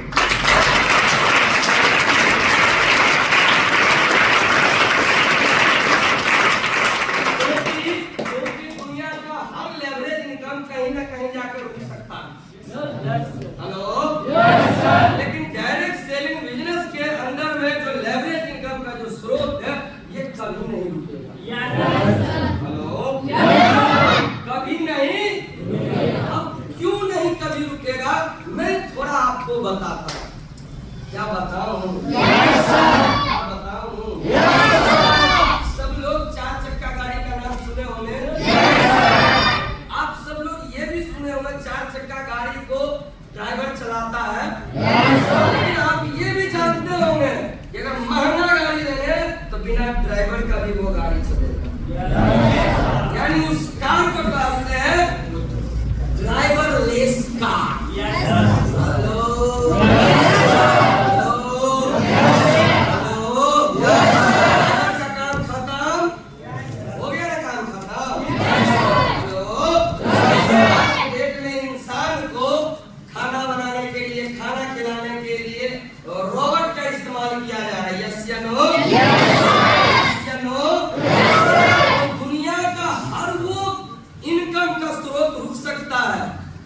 कहीं ना कहीं जाकर रुक सकता है। हेलो लेकिन डायरेक्ट सेलिंग बिजनेस के अंदर में जो लेवरेज इनकम का जो स्रोत है ये कभी नहीं रुकेगा। हेलो कभी नहीं। अब क्यों नहीं कभी रुकेगा मैं थोड़ा आपको बताता हूँ। क्या बताऊं? क्या बताऊं? सब लोग 4 चक्का गाड़ी का नाम सुने होंगे। 4 चक्का गाड़ी को ड्राइवर चलाता है, लेकिन आप ये भी जानते होंगे कि अगर महंगा गाड़ी लेंगे तो बिना ड्राइवर का भी वो गाड़ी चलेगा। यानी उस कार को कहते हैं ड्राइवर लेस कार। हेलो काम खत्म हो गया ना, काम खत्म। खाना बनाने के लिए, खाना खिलाने के लिए रोबोट का इस्तेमाल किया जा रहा है। यस या नो? यस या नो? दुनिया का हर वो इनकम का स्रोत रुक सकता है,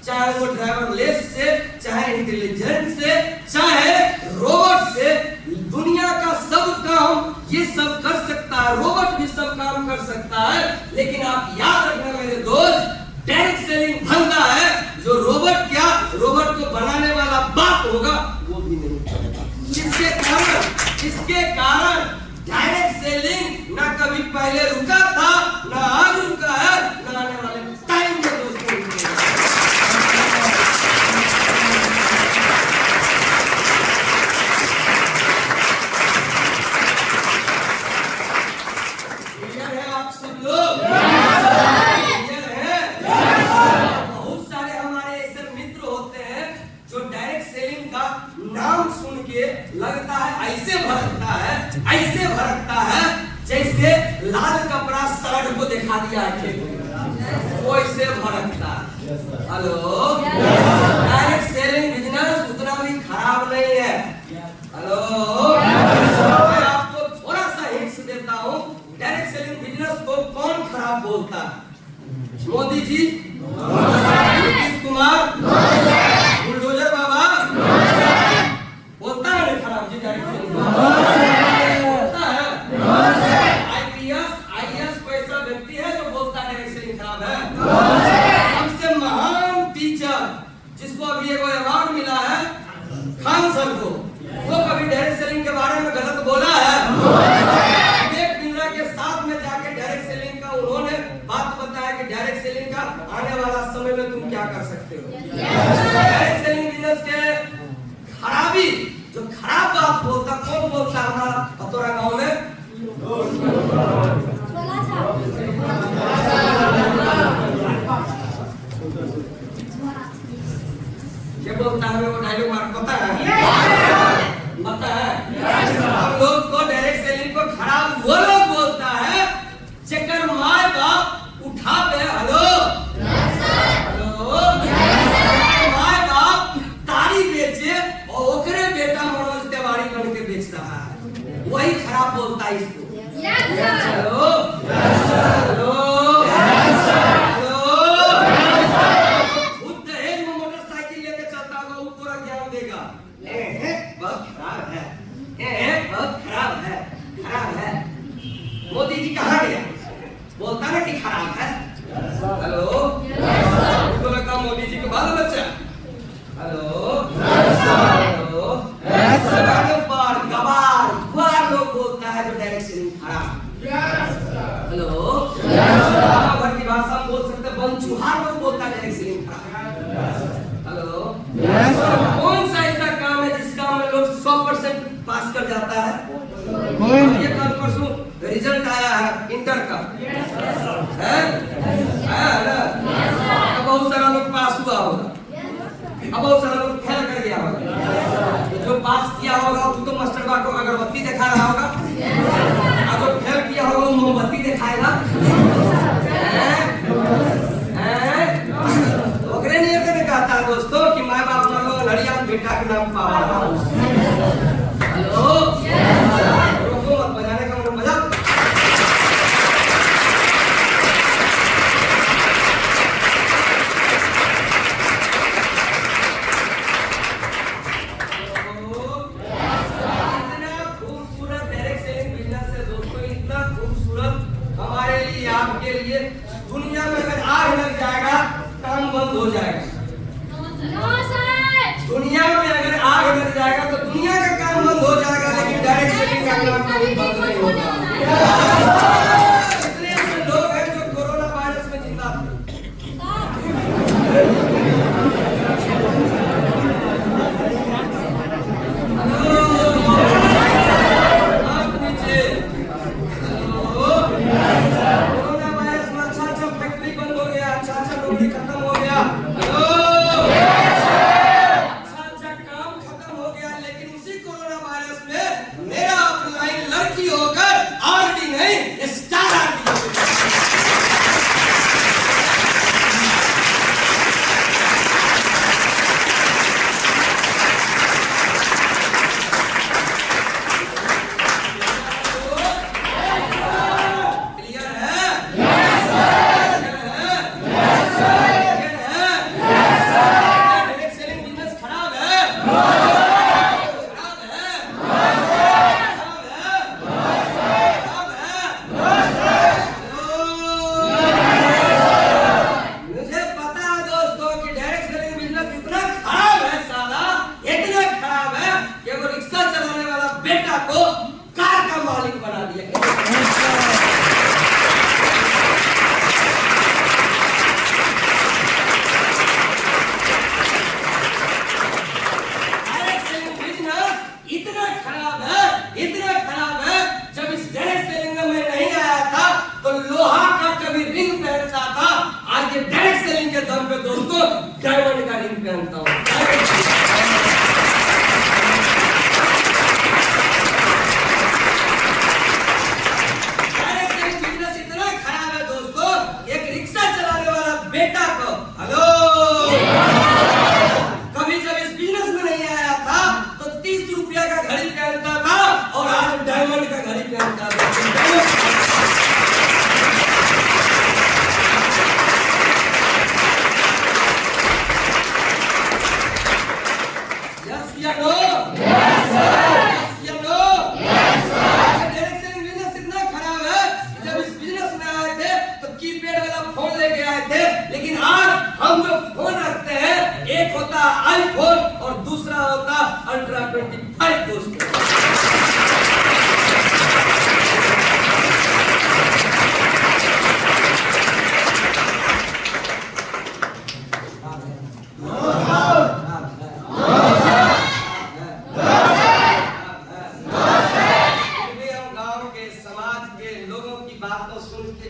चाहे वो ड्राइवर लेस से, चाहे इंटेलिजेंस से, चाहे रोबोट से। दुनिया का सब काम ये सब कर सकता है, रोबोट भी सब काम कर सकता है। लेकिन आप याद रखना मेरे दोस्त, डायरेक्ट सेलिंग धंधा है जो रोबोट क्या रोबोट को बनाने वाला बाप होगा वो भी नहीं करेगा। इसके कारण डायरेक्ट सेलिंग ना कभी पहले रुका था, ना आज रुका है, ना आने वाले टाइम में दोस्तों रुकेगा। क्लियर है आप सब लोग? नाम सुन के लगता है ऐसे भड़कता है जैसे लाल कपड़ा सड़क को दिखा दिया है, वो ऐसे भड़कता है। हेलो डायरेक्ट सेलिंग बिजनेस उतना भी खराब नहीं है। वही खराब बोलता है इसको। Yes, sir. हेलो हेलो खुद दहेज में मोटरसाइकिल लेके चलता होगा, वो पूरा ज्ञान देगा। बहुत खराब है, बहुत खराब है, खराब है। मोदी जी कहाँ गया? बोलता ना कि खराब है। हेलो तो लगा मोदी जी के बाल बच्चा। हेलो हेलो बार गवार बार लोग बोलता है जो डायरेक्ट सेलिंग खराब। हेलो भर की भाषा में बोल सकते बनचूहार लोग बोलता है डायरेक्ट सेलिंग खराब। हेलो कौन सा ऐसा काम है जिस काम में लोग 100% पास कर जाता है? ये कल परसों रिजल्ट आया है इंटर का, है ना? अब बहुत सारा लोग पास हुआ होगा, अब बहुत सारा लोग फेल कर गया होगा। जो पास किया होगा वो तो मास्टर बा को अगरबत्ती दिखा रहा होगा, और जो फेल किया होगा वो मोमबत्ती दिखाएगा। ओकरे नहीं करने कहता है दोस्तों कि माँ बाप लोग लड़िया बेटा के नाम पावा। हेलो रोको मत, बजाने का मतलब बजाओ। इतना खूबसूरत डायरेक्ट सेलिंग बिजनेस है दोस्तों, इतना खूबसूरत हमारे लिए आपके लिए। दुनिया में अगर आग लग जाएगा काम बंद हो जाएगा। No, sir. दुनिया में अगर आग लग जाएगा तो दुनिया का काम बंद हो जाएगा, लेकिन डायरेक्ट सेलिंग का काम कभी बंद नहीं होगा। इतने ऐसे लोग हैं जो कोरोना वायरस में जिंदा थे। आप नीचे। कोरोना वायरस में अच्छा फैक्ट्री बंद हो गया, अच्छा नौकरी खत्म हो गया। अच्छा काम खत्म हो गया, लेकिन उसी कोरोना वायरस में मेरा अपलाइन लड़की होकर आरडी नहीं स्टार आरडी हो गई। क्लियर है? Yes sir. क्लियर है? Yes sir. Direct selling business खराब है? खराब है? मुझे पता है दोस्तों कि डायरेक्ट सेलिंग बिजनेस इतना खराब है, साला इतना खराब है कि वो रिक्शा चलाने वाला बेटा को कार का मालिक बना दिया। डायरेक्ट सेलिंग बिजनेस इतना खराब है, इतना खराब है। जब इस डायरेक्ट सेलिंग में मैं नहीं आया था तो लोहा का कभी रिंग पहनता था, आज ये डायरेक्ट सेलिंग के दम पे दोस्तों डायमंड का रिंग पहनता हूँ। डायरेक्ट सेलिंग बिजनेस इतना खराब है दोस्तों, एक रिक्शा चलाने वाला बेटा को हेलो कभी जब इस बिजनेस में नहीं आया था तो 30 रुपया का घड़ी पहनता था और आज डायमंड का घड़ी पहनता था। यस या नो? Yes sir. यस या no? Yes sir. Direct selling business इतना खराब है कि जब इस बिजनेस में आए थे तो कीपैड वाला फोन लेके आए थे, लेकिन आज हम जो फोन रखते हैं एक होता आईफोन और दूसरा होता अल्ट्रा 25 दोस्तों। फिर भी हम गांव के समाज के लोगों की बातों सुन के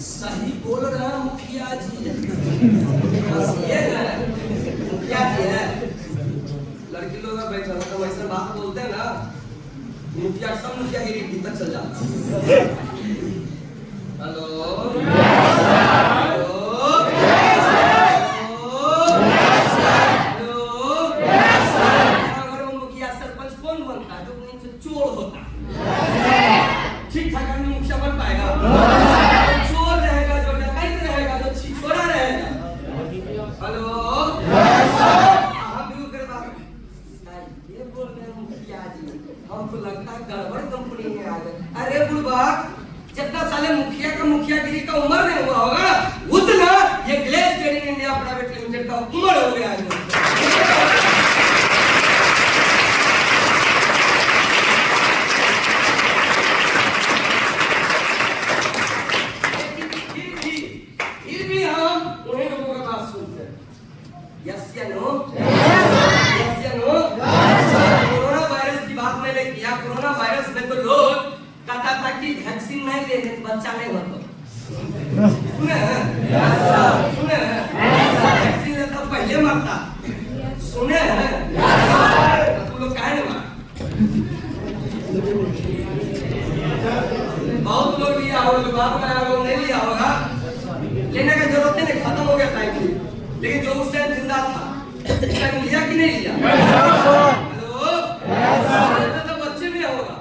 सही बोल रहे हैं मुखिया जी। बस ये है मुखिया जी है। लड़की लोग बैठे तो वैसे बात बोलते हैं ना, मुखिया सब मुखियागिरी भीतर चल जाता है। हेलो हेलो अरे बुढ़बाक, जितना साले मुखिया का मुखियागिरी का उम्र नहीं हुआ होगा, उतना ये glace trading India private limited का उम्र हो गया है। फिर भी हम उन्हीं लोगों का बात सुनते हैं। यस या नो? यस या नो? कोरोना वायरस की बात मैंने किया। कोरोना वायरस में तो लोग कहता था कि वैक्सीन नहीं लेने तो बच्चा नहीं होता। सुने हैं? सुने हैं? वैक्सीन लेता पहले मरता। सुने हैं? तुम लोग काहे नहीं मार? बहुत लोग लिया होगा, जो बात में लोग नहीं लिया होगा, लेने का जरूरत नहीं, खत्म हो गया टाइम। लेकिन जो उस टाइम जिंदा था, उस टाइम लिया कि नहीं लिया? हेलो, तो बच्चे भी होगा।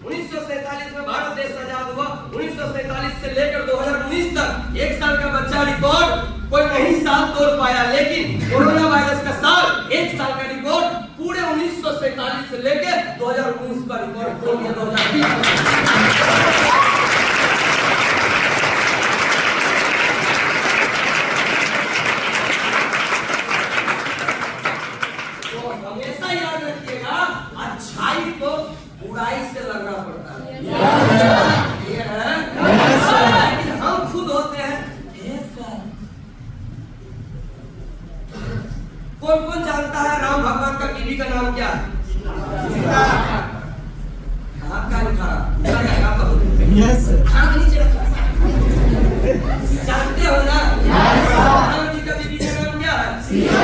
1947 में भारत देश आजाद हुआ। 1947 से लेकर 2019 तक 1 साल का बच्चा रिकॉर्ड कोई नहीं साल तोड़ पाया, लेकिन कोरोना वायरस का साल 1 साल का रिकॉर्ड पूरे 1947 से लेकर 2019 का रिकॉर्ड तोड़ दिया। 2020 हमेशा याद रखिएगा, अच्छाई को बुराई से लड़ना पड़ता है। ये है, लेकिन हम खुद होते हैं। कौन कौन जानता है राम भगवान का बीवी का नाम क्या है? हाथ का नहीं खड़ा, यस हाथ नीचे रखा। जानते हो ना राम जी का बीवी का नाम क्या है? सीता।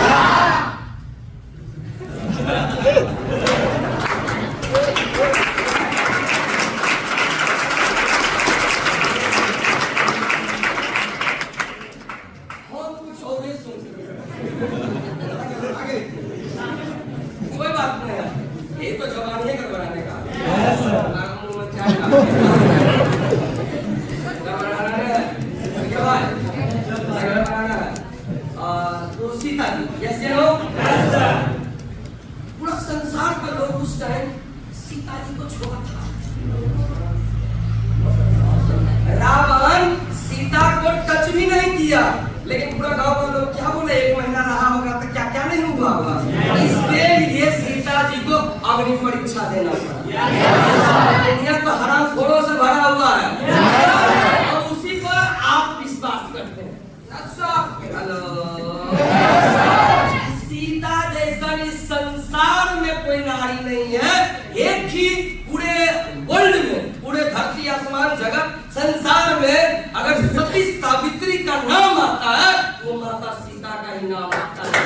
कोई बात नहीं है, ये तो जवान है घर बनाने का। तो सीता जी, यस या नो? पूरा संसार का लोग उस टाइम सीता जी को छोड़ा था। रावण सीता को टच भी नहीं किया, लेकिन पूरा गांव का लोग क्या बोले, 1 महीना रहा होगा तो क्या क्या नहीं हुआ होगा। इसके लिए सीता जी को अग्नि परीक्षा देना पड़ा। दुनिया तो हरामखोरों से भरा हुआ है और उसी पर आप विश्वास करते हैं। हेलो, सीता जैसा इस संसार में कोई नारी नहीं है। एक ही पूरे वर्ल्ड में, पूरे धरती आसमान जगत संसार में अगर सती सावित्री का नाम आता है तो माता सीता का ही नाम आता है।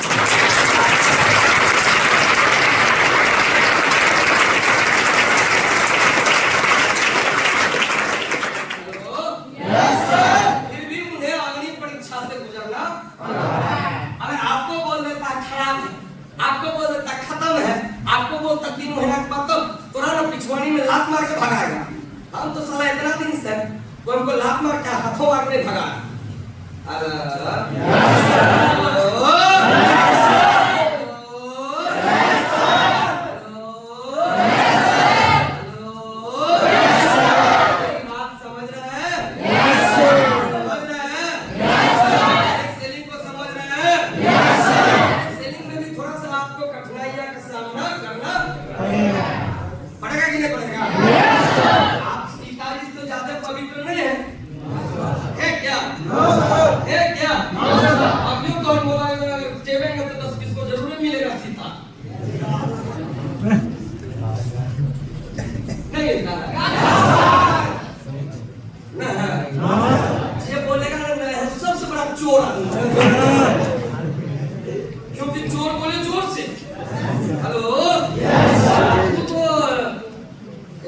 फिर भी उन्हें अग्नि परीक्षा से गुजरना। अगर आपको बोल देता खराब है, आपको बोल देता खत्म है, आपको बोलता 3 महीना के बाद तो तुरंत पिछवाड़ी में लात मार के भगाएगा। हम तो साला इतना दिन से कोई हमको लात मार के हाथों मार के भगाया। बात समझ रहे हैं? समझ रहे हैं? सेलिंग को समझ रहे हैं? सेलिंग में भी थोड़ा सा आपको कठिनाइयां का सामना करना पड़ेगा कि नहीं पड़ेगा? आप सीता जी तो ज्यादा पवित्र नहीं है क्या? है क्या? अब यूं कौन मोबाइल में टेपेंगे तो 10-20 को जरूर मिलेगा सीता। नहीं मिलता ये बोलेगा ना, मैं सबसे बड़ा चोर आदमी, क्योंकि चोर बोले जोर से। हेलो,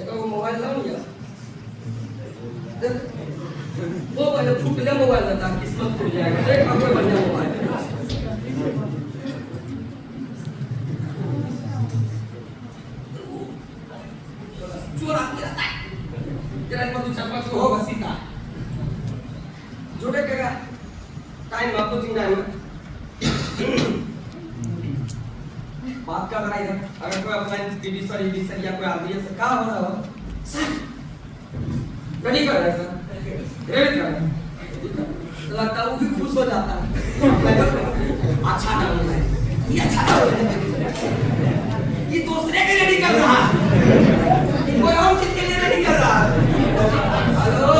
तो मोबाइल लाऊं क्या? वो पहले फूट गया मोबाइल था, किस्मत फूट जाएगा। देख आपको बढ़िया मोबाइल चोर आदमी रहता है, तेरा को 2-4-5 को होगा सीता। जोड़े केगा टाइम आपको चिंता है बात कर रहा है। अगर कोई अपना बीबी सर या कोई आदमी से क्या हो रहा हो सर कहीं कर रहे हैं सर, रेड कर रहे हैं, तो लगता है वो भी खुश हो जाता है। अच्छा डाउन है, ये अच्छा डाउन है, ये दूसरे के लिए नहीं कर रहा, ये कोई और चीज के लिए नहीं कर रहा। हेलो,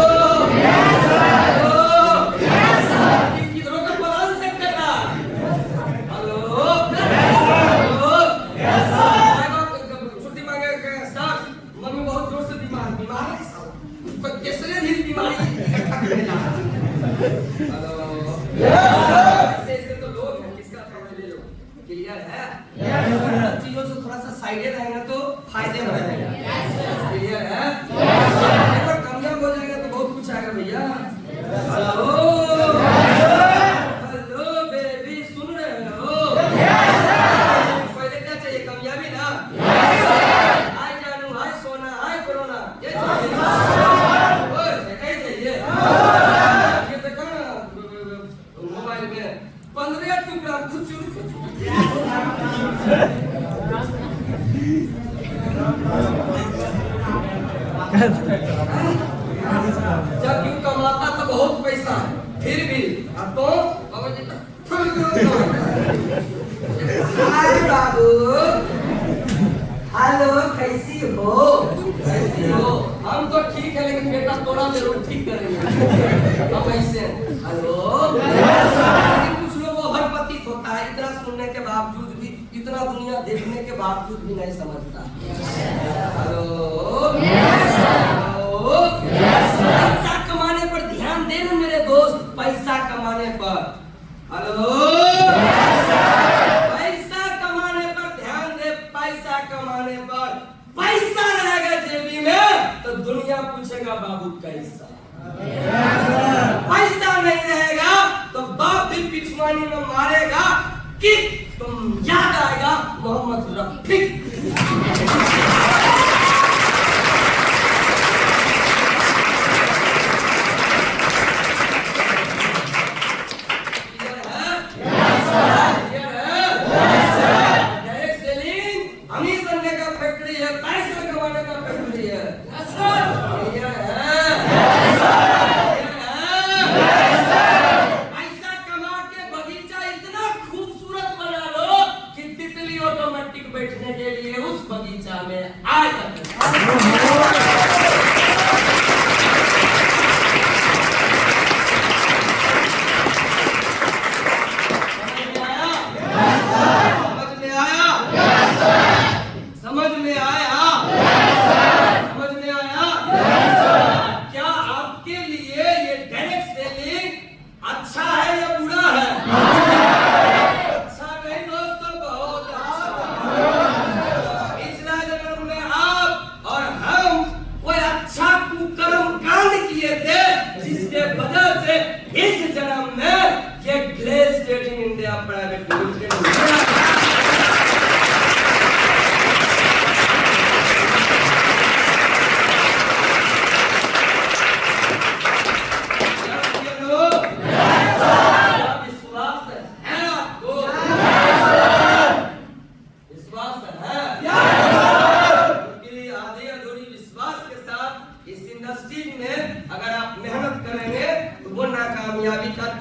ऐसे तो लोग हैं, किसका खबर ले लो, क्लियर है? चीजों से थोड़ा सा साइडेड रहेगा तो फायदे में रहेगा, क्लियर है? अगर कामयाब हो जाएगा तो बहुत कुछ आएगा भैया। हेलो हेलो बेबी, सुन रहे हो? पहले क्या चाहिए, कामयाबी ना? हाय जानू, हाय सोना, हाय कोरोना, ये चाहिए। मोबाइल में 15 टुकड़ा खुचुर जब यूं कमाता तो बहुत पैसा, फिर भी अब तो हाय बाबू, हेलो कैसी हो? कैसी हो? हम तो ठीक है, लेकिन बेटा थोड़ा जरूर ठीक करेंगे हम ऐसे। हेलो, लेकिन कुछ लोग ओवरपतित होता है, इतना सुनने के बावजूद भी, इतना दुनिया देखने के बावजूद भी नहीं समझता। हेलो, पैसा कमाने पर ध्यान देना मेरे दोस्त, पैसा कमाने पर। हेलो, पैसा कमाने पर ध्यान दे, पैसा कमाने पर। पैसा रहेगा जेबी में तो दुनिया पूछेगा बाबू कैसा। पैसा नहीं रहेगा तो बाप भी पिछवानी में मारेगा कि तुम याद आएगा मोहम्मद रफीक। बैठने के लिए उस बगीचा में आ जाते समझ में आया? समझ में आया? क्या आपके लिए ये डायरेक्ट सेलिंग अच्छा है या बुरा है? अच्छा नहीं दोस्तों, बहुत अच्छा। पिछला जन्म में आप और हम कोई अच्छा कुकर्म कांड किए थे, जिसके वजह से इस जन्म में ये glaze trading India private limited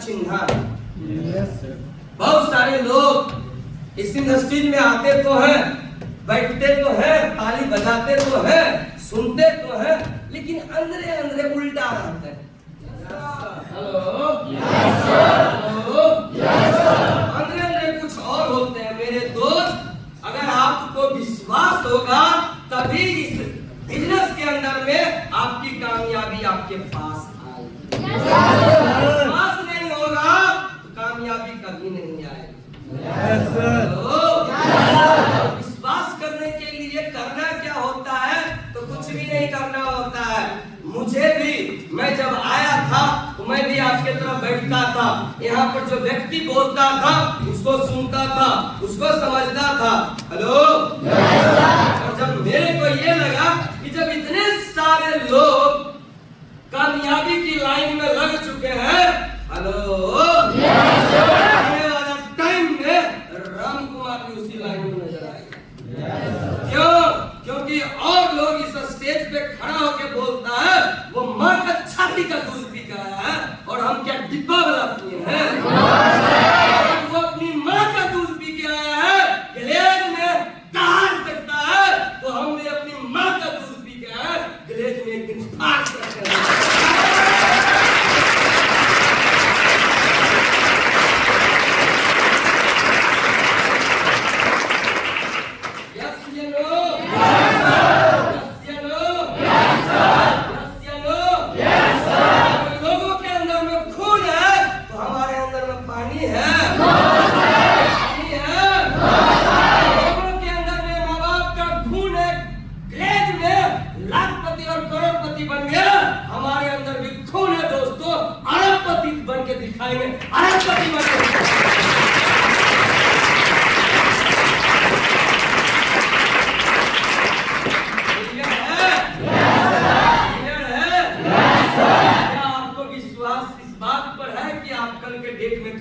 चिन्ह। बहुत सारे लोग इस इंडस्ट्री में आते तो हैं, बैठते तो हैं, ताली बजाते तो हैं, सुनते तो हैं, लेकिन अंदर अंदर उल्टा रहते हैं। हेलो, अंदर कुछ और होते हैं मेरे दोस्त। अगर आपको विश्वास होगा तभी इस बिजनेस के अंदर में आपकी कामयाबी आपके पास आएगी। विश्वास नहीं होगा तो कामयाबी कभी नहीं आएगी। विश्वास करने के लिए करना क्या होता है? तो कुछ भी नहीं करना होता है। मुझे भी, मैं जब आया था तो मैं भी आपके तरफ बैठता था, यहाँ पर जो व्यक्ति बोलता था उसको सुनता था, उसको समझता था। हेलो, और जब मेरे को ये लगा कि जब इतने सारे लोग कामयाबी की लाइन में लग चुके हैं, हेलो, आने वाला टाइम में राम कुमार भी उसी लाइन में नजर आएगा। क्यों? क्योंकि और लोग इस स्टेज पे खड़ा होकर बोलता है वो मर्द बाल्टी का दूध पी के आया है और हम क्या डिब्बा वाला पिए हैं? वो अपनी माँ का दूध पी के आया है, गिलेज में डाल सकता है, तो हमने अपनी माँ का दूध पी के आया, गिलेज में एक दिन फाड़ सकते हैं।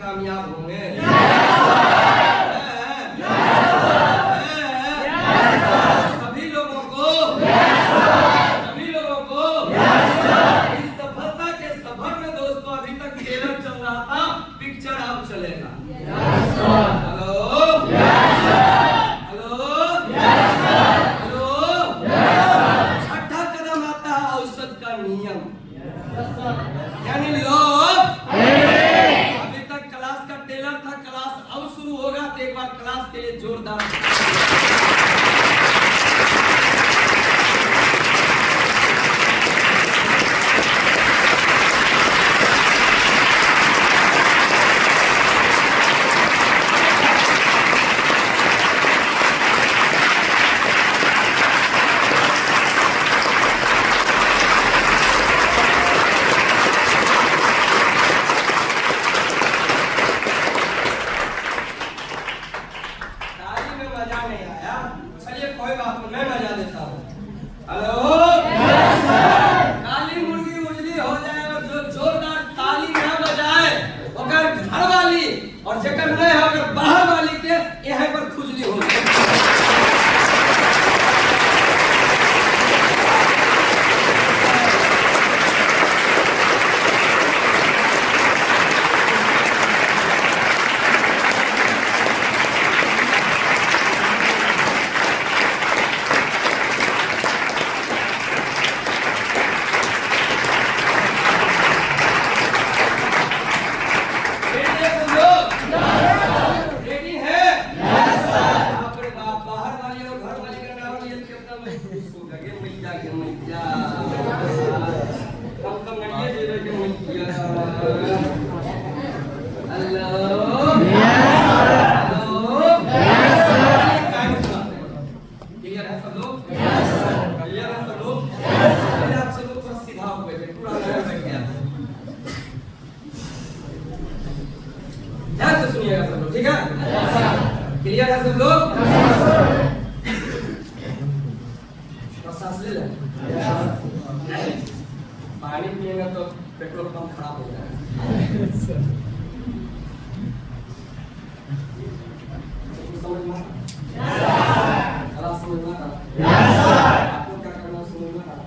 कामयाब होंगे। सभी लोगों को इस सफलता के सफर में दोस्तों अभी तक ट्रेलर चल रहा था, पिक्चर अब चलेगा। हेलो हेलो हेलो, छठा कदम आता है औसत का नियम, यानी लोग क्लास अब शुरू होगा, तो एक बार क्लास के लिए जोरदार क्लियर है सब लोग? सांस ले लें। पानी पिएगा तो पेट्रोल पंप खराब हो जाएगा। समझ में आता? आपको क्या करना समझ में आता?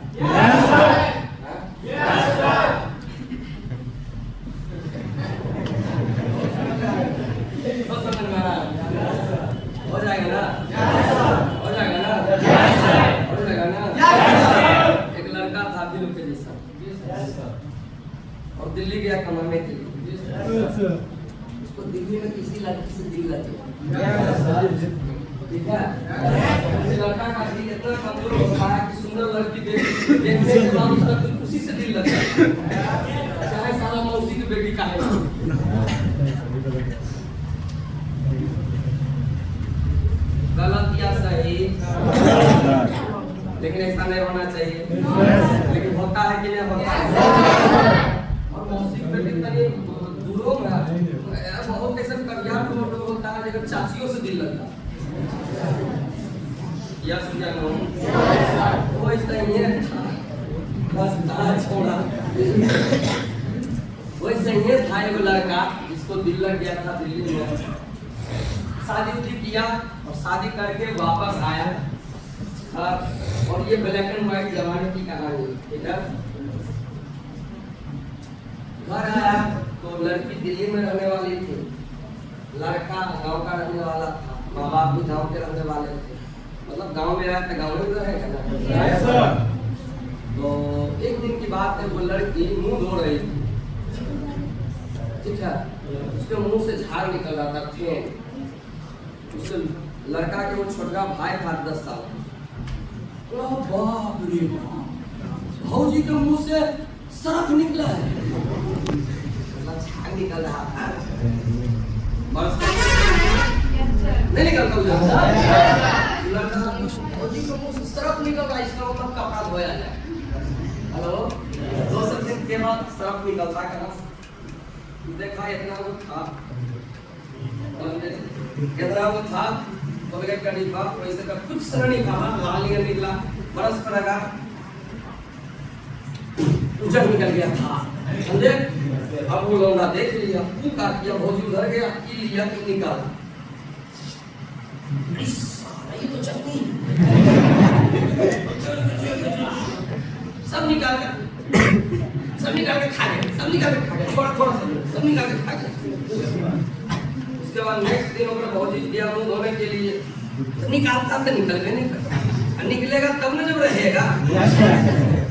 और दिल्ली गया कमाने के लिए, उसको दिल्ली में किसी लड़की से दिल लग गया, ठीक है? लड़का का दिल इतना कमजोर हो गया कि सुंदर लड़की देखने के बाद उसका उसी से दिल लग गया, चाहे साला मौसी की बेटी का है। गलत या सही, लेकिन ऐसा नहीं होना चाहिए, लेकिन होता है कि नहीं होता है? और मौसी पे कितनी दूरों में बहुत ऐसा कल्याण लोग होता है लेकिन चाचियों से दिल लगता है। या सुनिया लो, वो ऐसा ही है, बस कहा छोड़ा। वो ऐसा ही है, था एक लड़का जिसको दिल लग गया था दिल्ली में, शादी किया और शादी करके वापस आया। और ये ब्लैक एंड व्हाइट जमाने की कहानी, ठीक है? घर आया तो लड़की दिल्ली में रहने वाली थी, लड़का गांव का रहने वाला था, माँ बाप भी गांव के रहने वाले थे। मतलब गांव में आया तो गांव में रहेगा ना। तो एक दिन की बात है, वो लड़की मुंह धो रही थी, ठीक है, उसके मुंह से झाग निकल रहा था, फेन। उससे लड़का के वो छोटा भाई था 10 साल का। बाप रे बाप, भौजी के मुंह से सरफ निकला है, मतलब झाग निकल रहा था। नहीं निकलता लड़का भौजी के मुंह से सरफ निकल रहा, इसका मतलब कपड़ा धोया जाए। हेलो, 2 दिन के बाद सरफ निकलता कहाँ से? देखा इतना वो था, कितना वो था, कोलगेट का डिब्बा वैसे का कुछ सर नहीं था, लाल निकला, बरस पर लगा, उजड़ निकल गया था, समझे? अब वो लौंडा देख लिया, वो काट दिया, भौजी उधर गया, की लिया, की निकाला, ये तो चटनी सब निकाल के खा गए, सब निकाल के खा गए, थोड़ा सब निकाल के खा गए। उसके बाद नेक्स्ट दिन उन्होंने भौजी दिया मुंह धोने के लिए, तो निकालता तो निकलने नहीं करता, निकलेगा तब ना जब रहेगा,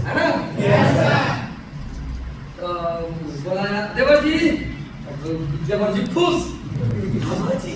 है ना? तो बोला देवर जी खुश, देवर जी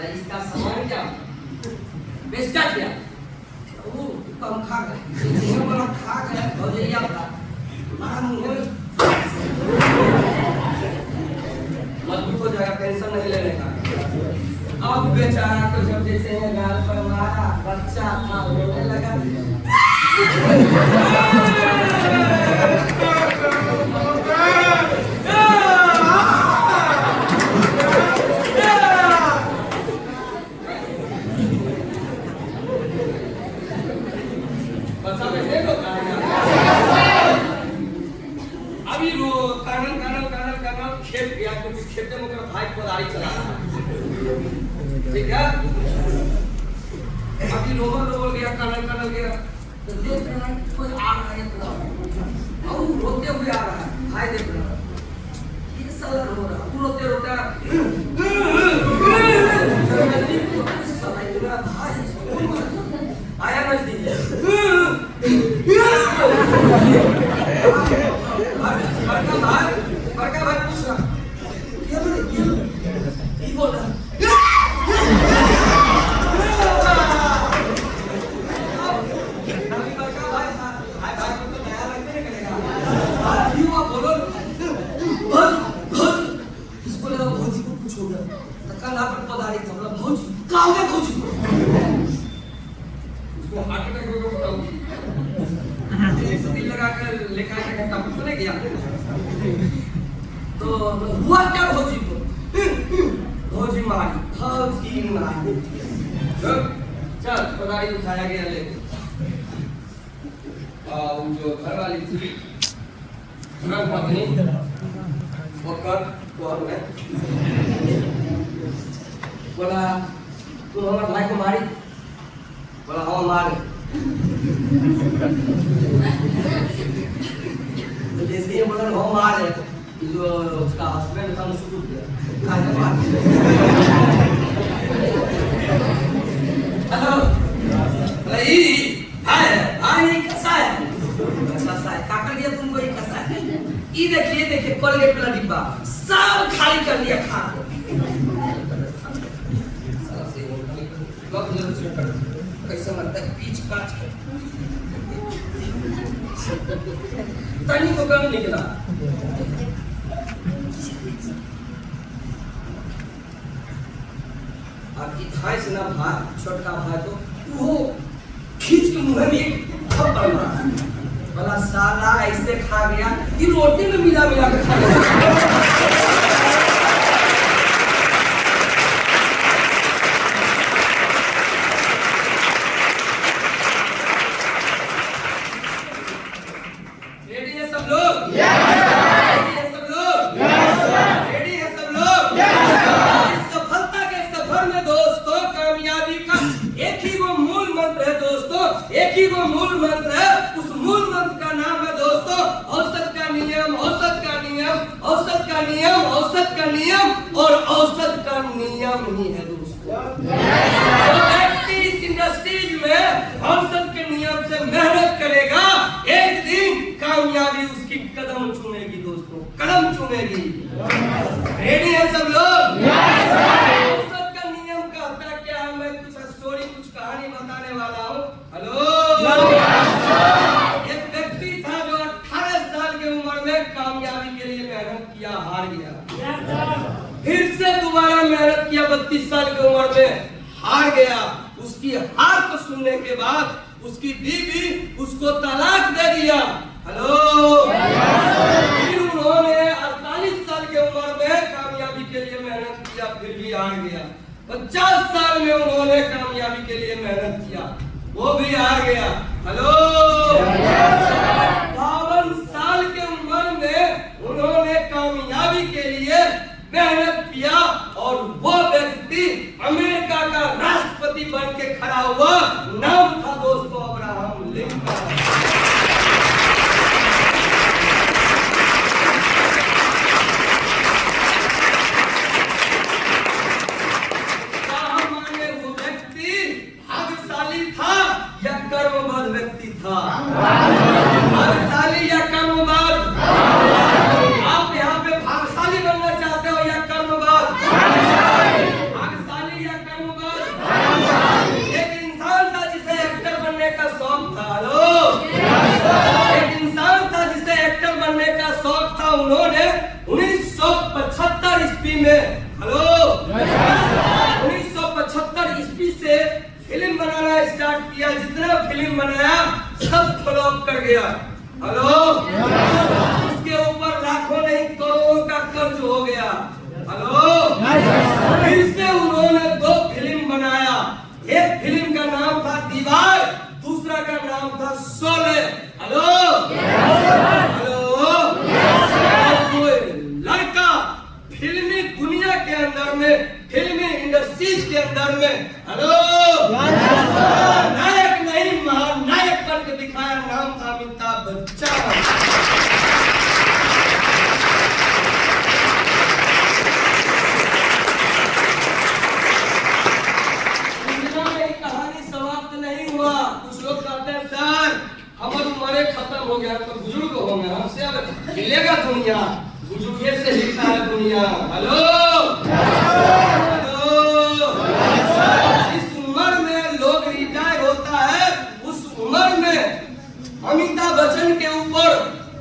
इसका सामान क्या बेचता क्या? वो कम खा गए, ये वाला खा गए, भौजैया था, हमारा मुंह मजबूत हो जाएगा, टेंशन नहीं लेने का। अब बेचारा तो जब जैसे गाल पर मारा, बच्चा था, रोने लगा। खेत गया क्योंकि खेत में मेरा भाई कोदारी चला रहा है, ठीक है? अभी रोबल गया, कनल गया, तो देख रहा है कोई आ रहा है इतना, और रोते हुए आ रहा है, भाई देख रहा है, ये साला रो रहा, वो रोते आया नजदीक बड़का भाई पूछ रहा, ये बोल रहा, इसको लगा भौजी को कुछ हो गया, कल आप पधारी था, भौजी कहाँ हो गया भौजी को? उसको हार्ट अटैक हो गया, दिल लगा कर लेखा तो नहीं गया। तो हुआ क्या भौजी को? भौजी मारी, चल पधारी उठाया गया लेके, जो घर वाली थी पत्नी वो कर बोला तुम हमारे भाई को मारी? बोला हाँ मारे। तो जैसे ही बोला हाँ मारे, जो उसका हस्बैंड था उसको टूट गया, हेलो भाई नहीं कैसा है काकर दिया तुमको, ये कैसा है? ये देखिए कोलगेट वाला डिब्बा सब खाली कर दिया खा को। कैसे लगता है पीछ काट तनी को कम निकला। भैंस ना भाई छोटका भाई तो वो खींच के मुंह में एक थप्पड़ मारा। भला साला ऐसे खा गया कि रोटी में मिला मिला के खा गया। रेडी है सब लोग? रेडी है सब लोग? रेडी है सब लोग? इस सफलता के सफर में दोस्तों कामयाबी का एक ही वो मूल मंत्र है दोस्तों, एक ही वो मूल मंत्र है। उस मूल मंत्र का नाम है दोस्तों औसत का नियम, औसत का नियम, औसत का नियम, औसत का नियम और औसत का नियम ही है दोस्तों। जो व्यक्ति इस इंडस्ट्रीज में औसत के नियम से मेहनत करेगा एक दिन कामयाबी उसकी कदम चूमेगी दोस्तों, कदम चूमेगी। रेडी है सब लोग? औसत का नियम कहता क्या है? मैं कुछ स्टोरी कुछ कहानी बताने वाला हूँ। हेलो, एक व्यक्ति था जो 18 साल की उम्र में कामयाबी के लिए मेहनत किया, हार गया। फिर से दोबारा मेहनत किया, 32 साल की उम्र में हार गया। उसकी हार को सुनने के बाद उसकी बीवी उसको तलाक दे दिया। हेलो, फिर उन्होंने 48 साल की उम्र में कामयाबी के लिए मेहनत किया, फिर भी हार गया। 50 साल में उन्होंने कामयाबी के लिए मेहनत किया, वो भी हार गया। हेलो, 52 साल की उम्र में उन्होंने कामयाबी के लिए मेहनत किया और वो व्यक्ति अमेरिका का राष्ट्रपति बन के खड़ा हुआ। नाम था दोस्तों अब्राहम लिंकन। वो व्यक्ति भाग्यशाली था या कर्मबद्ध व्यक्ति था? भाग्यशाली या कर्मबद्ध? आप यहाँ पे भाग्यशाली बनना चाहते हो या कर्मबद्ध? भाग्यशाली या कर्मबद्ध? एक इंसान था जिसे एक्टर बनने का शौक था। हेलो, एक इंसान था जिसे एक्टर बनने का शौक था। उन्होंने 1975 ईस्वी में, हेलो, 1975 ईस्वी से फिल्म बनाना स्टार्ट किया। जितना फिल्म बनाया सब फ्लॉप कर गया। हेलो, उसके ऊपर लाखों नहीं करोड़ों का कर्ज हो गया। हेलो, फिर से उन्होंने 2 फिल्म बनाया। एक फिल्म का नाम था दीवार, दूसरा का नाम था शोले। हेलो, हेलो, कोई लड़का फिल्मी दुनिया के अंदर में, फिल्मी इंडस्ट्रीज के अंदर में, हेलो, नायक नहीं महानायक बन के दिखाया। नाम था अमिताभ बच्चन। कहानी समाप्त नहीं हुआ। कुछ लोग कहते हैं सर हमारी उम्र खत्म हो गया, तो बुजुर्ग हो गए, हमसे अब हिलेगा दुनिया, बुजुर्गे से हिलता है दुनिया। हेलो, जिस उम्र में लोग रिटायर होता है उस उम्र में अमिताभ बच्चन के ऊपर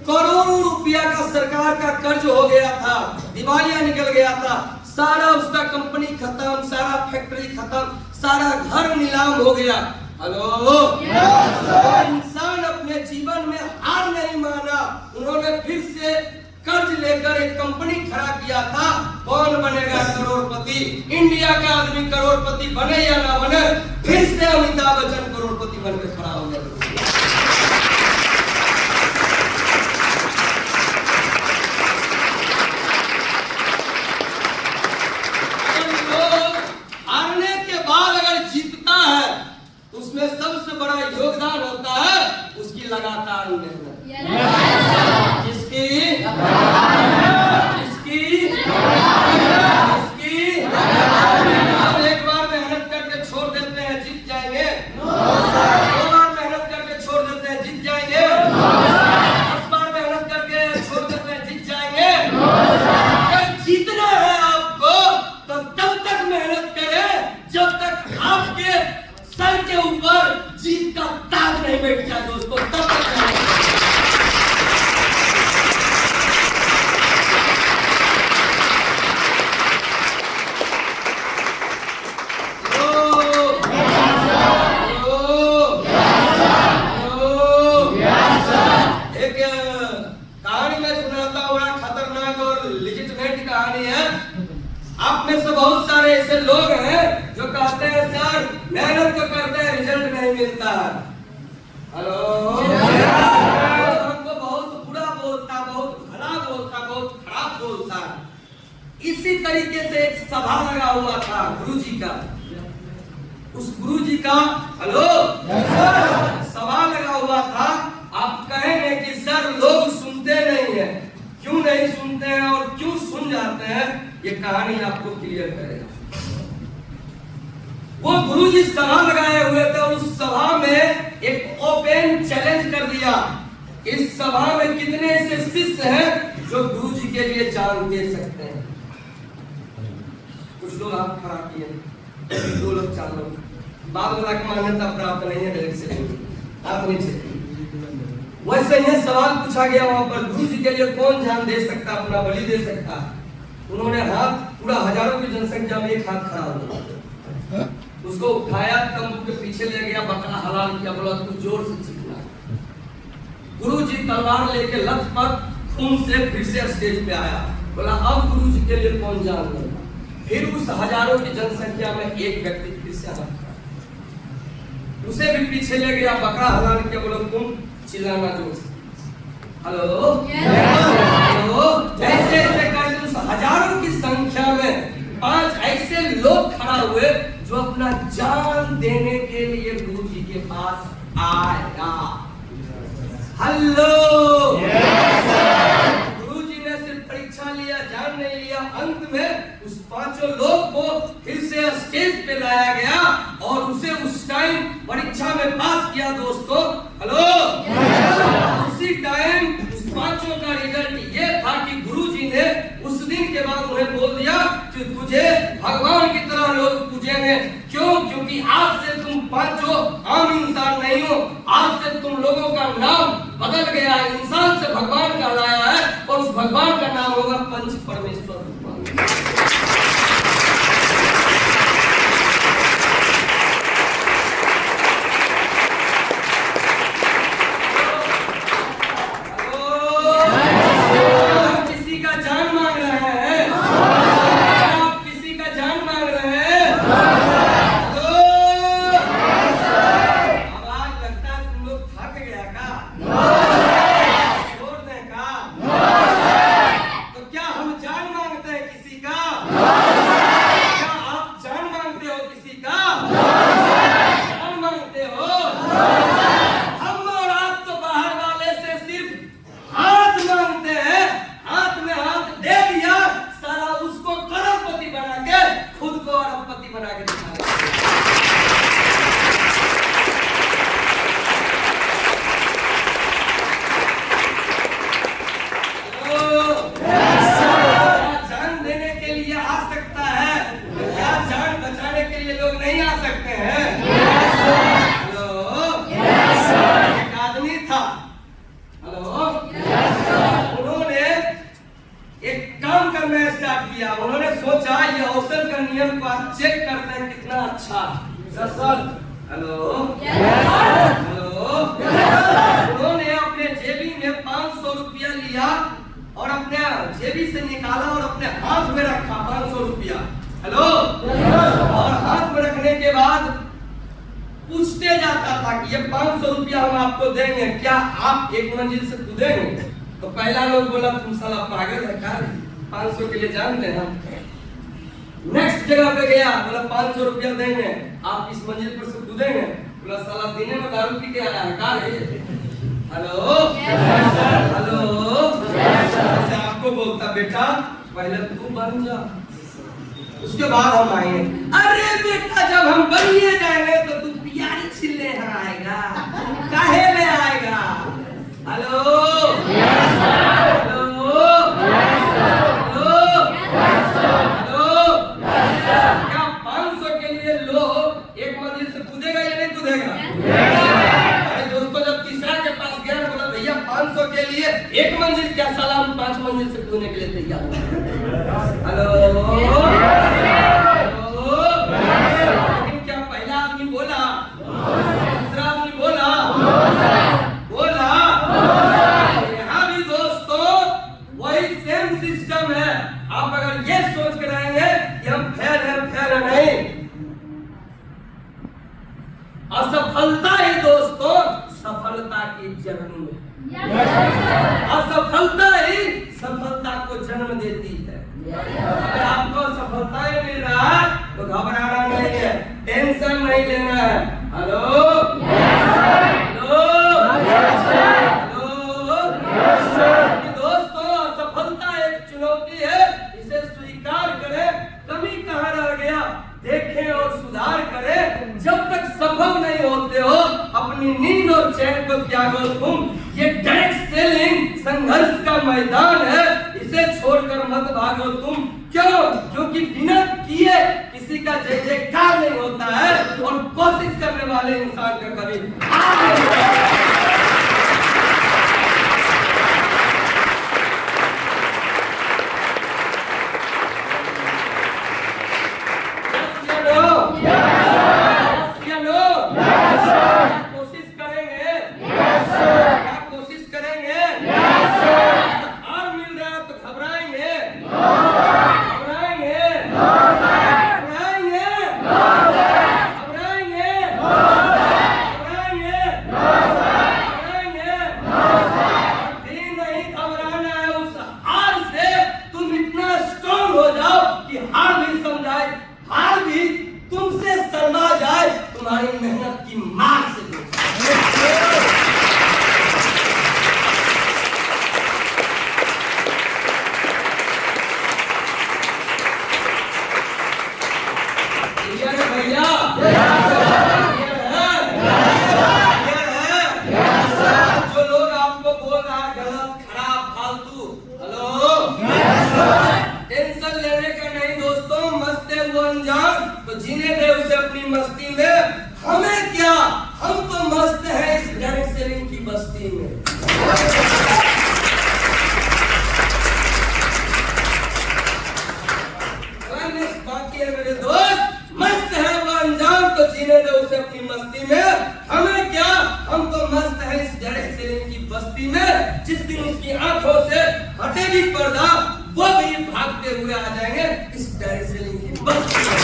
करोड़ों रुपया का सरकार का कर्ज हो गया था, दिवालिया निकल गया था। सारा उसका कंपनी खत्म, सारा फैक्ट्री खत्म, सारा घर नीलाम हो गया। हेलो, इंसान अपने जीवन में हार नहीं माना। उन्होंने फिर से कर्ज लेकर एक कंपनी खड़ा किया था। कौन बनेगा करोड़पति? इंडिया का आदमी करोड़पति बने या ना बने, फिर से अमिताभ बच्चन करोड़पति बनकर खड़ा हो गया। हारने के बाद अगर जीतता है तो उसमें सबसे बड़ा योगदान होता है उसकी लगातार मेहनत। जिसकी आप एक बार मेहनत करके छोड़ देते हैं जीत जाएंगे, 2 बार मेहनत करके छोड़ देते हैं जीत जाएंगे, 10 बार मेहनत करके छोड़ देते हैं जीत जाएंगे। अगर जीतना है आपको तो तब तक मेहनत करें जब तक आपके सर के ऊपर जीत का ताज नहीं बैठ जाए दोस्तों, तब तक मिलता है। हेलो, हमको बहुत बुरा बोलता, बहुत भला बोलता, बहुत खराब बोलता। इसी तरीके से एक सभा लगा हुआ था गुरुजी का। उस गुरुजी का हेलो सभा लगा हुआ था। आप कहेंगे कि सर लोग सुनते नहीं है, क्यों नहीं सुनते हैं और क्यों सुन जाते हैं, ये कहानी आपको क्लियर करेगा। वो गुरुजी सभा लगाए हुए थे, उस सभा में एक ओपन चैलेंज कर दिया। इस सभा में कितने ऐसे शिष्य हैं जो गुरुजी के लिए जान दे सकते हैं? कुछ लोग हाथ खड़ा किए, 2 लोग 4 लोग। बाद में मान्यता प्राप्त नहीं है, डायरेक्ट से हाथ नीचे। वैसे यह सवाल पूछा गया वहां पर, गुरुजी के लिए कौन जान दे सकता, अपना बलि दे सकता? उन्होंने हाथ, पूरा हजारों की जनसंख्या में एक हाथ खड़ा हुआ, उसको उठाया, तंबू के पीछे ले गया, बकरा हलाल किया, बोला तू जोर से चीखना। गुरुजी तलवार लेके लथपथ खून से फिर से स्टेज पे आया, बोला अब गुरुजी के लिए कौन जान देगा? फिर उस हजारों की जनसंख्या में एक व्यक्ति फिर से हाथ खड़ा, उसे भी पीछे ले गया, बकरा हलाल किया, बोला तुम चिल्लाना जोर से। हेलो, हेलो, ऐसे ऐसे करके उस हजारों की संख्या में 5 ऐसे लोग खड़ा हुए जो अपना जान देने के लिए गुरुजी के पास आया। हेलो, गुरुजी ने सिर्फ परीक्षा लिया, जान नहीं लिया। अंत में उस 5 लोग को फिर से स्टेज पे लाया गया और उसे उस टाइम परीक्षा में पास किया दोस्तों। हेलो, उसी टाइम उस 5 का रिजल्ट ये था कि गुरुजी ने उस दिन के बाद उन्हें बोल दिया कि तुझे भगवान की तरह लोग पूजेंगे। क्यों? क्योंकि आज से तुम 5 आम इंसान नहीं हो, आज से तुम लोगों का नाम बदल गया है, इंसान से भगवान का लाया है और उस भगवान का नाम होगा पंच परमेश्वर। उन्होंने सोचा ये औसत का नियम को चेक करते हैं कितना अच्छा। हेलो, हेलो, उन्होंने अपने जेबी में 500 रुपया लिया और अपने जेबी से निकाला और अपने हाथ में रखा 500 रुपया। हेलो, और हाथ में रखने के बाद पूछते जाता था कि ये 500 रुपया हम आपको देंगे, क्या आप 1 मंजिल से कूदेंगे? तो पहला लोग बोला तुम साला पागल है क्या, 500 के लिए जान दे हम। नेक्स्ट जगह पे गया, बोला 500 रुपया देंगे, आप इस मंजिल पर से कूदेंगे? बोला साला दिन में दारू पी के आया है क्या रे? हेलो, हेलो, ऐसे आपको बोलता बेटा पहले तू बन जा, उसके बाद हम आएंगे। अरे बेटा जब हम बनिए जाएंगे तो तू प्यारी छिलने आएगा, काहे में आएगा? हेलो, हेलो, क्या 500 के लिए लोग 1 मंजिल से कूदेगा या नहीं कूदेगा? अरे दोस्तों जब तीसरा के पास गया बोला भैया 500 के लिए 1 मंजिल क्या, साला हम 5 मंजिल से कूदने के लिए तैयार। हेलो, लेकिन क्या पहला आदमी बोला, दूसरा आदमी बोला, यहाँ भी दोस्तों वही सेम सिस्टम है। आप अगर ये सोच के रहेंगे कि हम फेल है नहीं, असफलता की जननी है। Yes, sir. असफलता ही सफलता को जन्म देती है। अगर आपको सफलताएं मिल रहा है तो घबराना नहीं है, टेंशन नहीं लेना है। हेलो, हेलो, हेलो, दोस्तों, असफलता एक चुनौती है, इसे स्वीकार करें। कमी कहाँ रह गया देखें और सुधार करें। जब तक सफल नहीं होते हो अपनी नींद और चैन को त्यागो तुम। ये डायरेक्ट सेलिंग संघर्ष का मैदान है, इसे छोड़कर मत भागो तुम। क्यों? क्योंकि बिना किए किसी का जय जयकार नहीं होता है और कोशिश करने वाले इंसान का कभी हार नहीं होता है। तुम्हारी मेहनत की मार से भैया जो लोग आपको बोल रहा है गलत, खराब, फालतू, हेलो, टेंशन लेने का नहीं दोस्तों। मस्त है वो अनजान तो जीने दे उसे अपनी मस्ती में। हमें क्या, हम तो मस्त हैं इस डायरेक्ट सेलिंग की बस्ती में। बाकी है मेरे दोस्त, मस्त है वो अनजान तो जीने दे उसे अपनी मस्ती में। हमें क्या, हम तो मस्त हैं इस डायरेक्ट सेलिंग की बस्ती में। जिस दिन उसकी आंखों से हटेगी पर्दा वो भी भागते हुए आ जाएंगे इस डायरेक्ट सेलिंग की बस्ती में।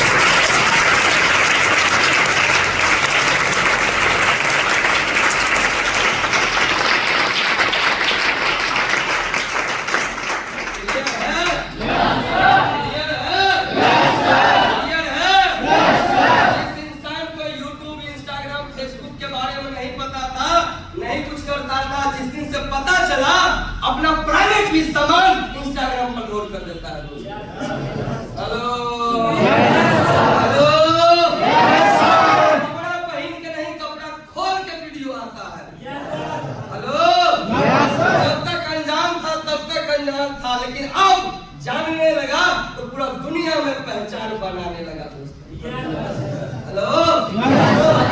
अपना प्राइवेट भी सामान इंस्टाग्राम पर लोड कर देता है दोस्त। हेलो, हेलो, कपड़ा पहन के नहीं, कपड़ा खोल के वीडियो आता है। हेलो, जब तक अनजान था तब तक अनजान था, लेकिन अब जानने लगा तो पूरा दुनिया में पहचान बनाने लगा दोस्त। हेलो,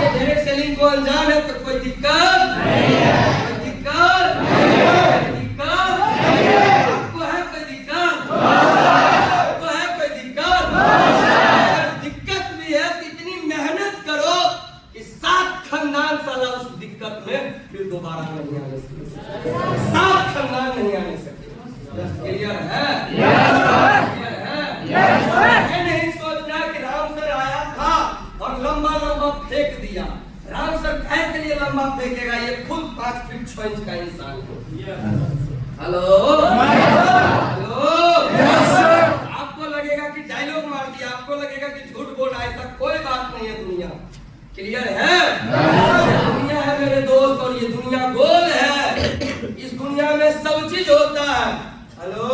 डायरेक्ट सेलिंग को अनजान है तो कोई दिक्कत नहीं है, कोई दिक्कत नहीं है। फिर दोबारा नहीं आने सके, साथ खानदान नहीं आने सके। क्लियर है? क्लियर है? ये नहीं सोचना कि राम सर आया था और लंबा लंबा फेंक दिया। राम सर फेंक के लिए लंबा फेंकेगा, ये खुद 5 फीट 6 इंच का इंसान है। हेलो, हेलो, आपको लगेगा कि डायलॉग मार दिया, आपको लगेगा कि झूठ बोला, ऐसा कोई बात नहीं है दुनिया। क्लियर है? दुनिया है मेरे दोस्त और ये दुनिया गोल है। इस दुनिया में सब चीज होता है। हेलो,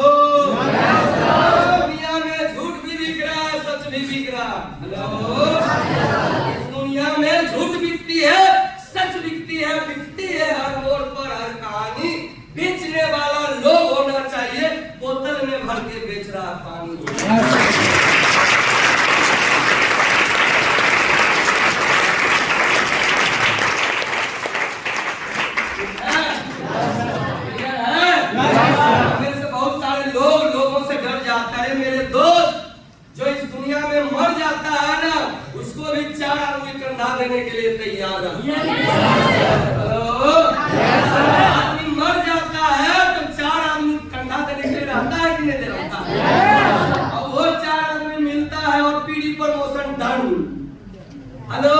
दुनिया में झूठ भी बिक रहा है, सच भी बिक रहा है। हेलो, इस दुनिया में झूठ बिकती है, सच बिकती है, बिकती है हर मोड़ पर हर कहानी। बेचने वाला लोग होना चाहिए, बोतल में भर के बेच रहा पानी। मेरे दोस्त, जो इस दुनिया में मर जाता है ना, उसको भी 4 आदमी कंधा देने के लिए तैयार है। आदमी मर जाता है तो 4 आदमी कंधा देने के लिए रहता है कि नहीं रहता है? और वो 4 आदमी मिलता है और पीढ़ी प्रमोशन डन। हेलो,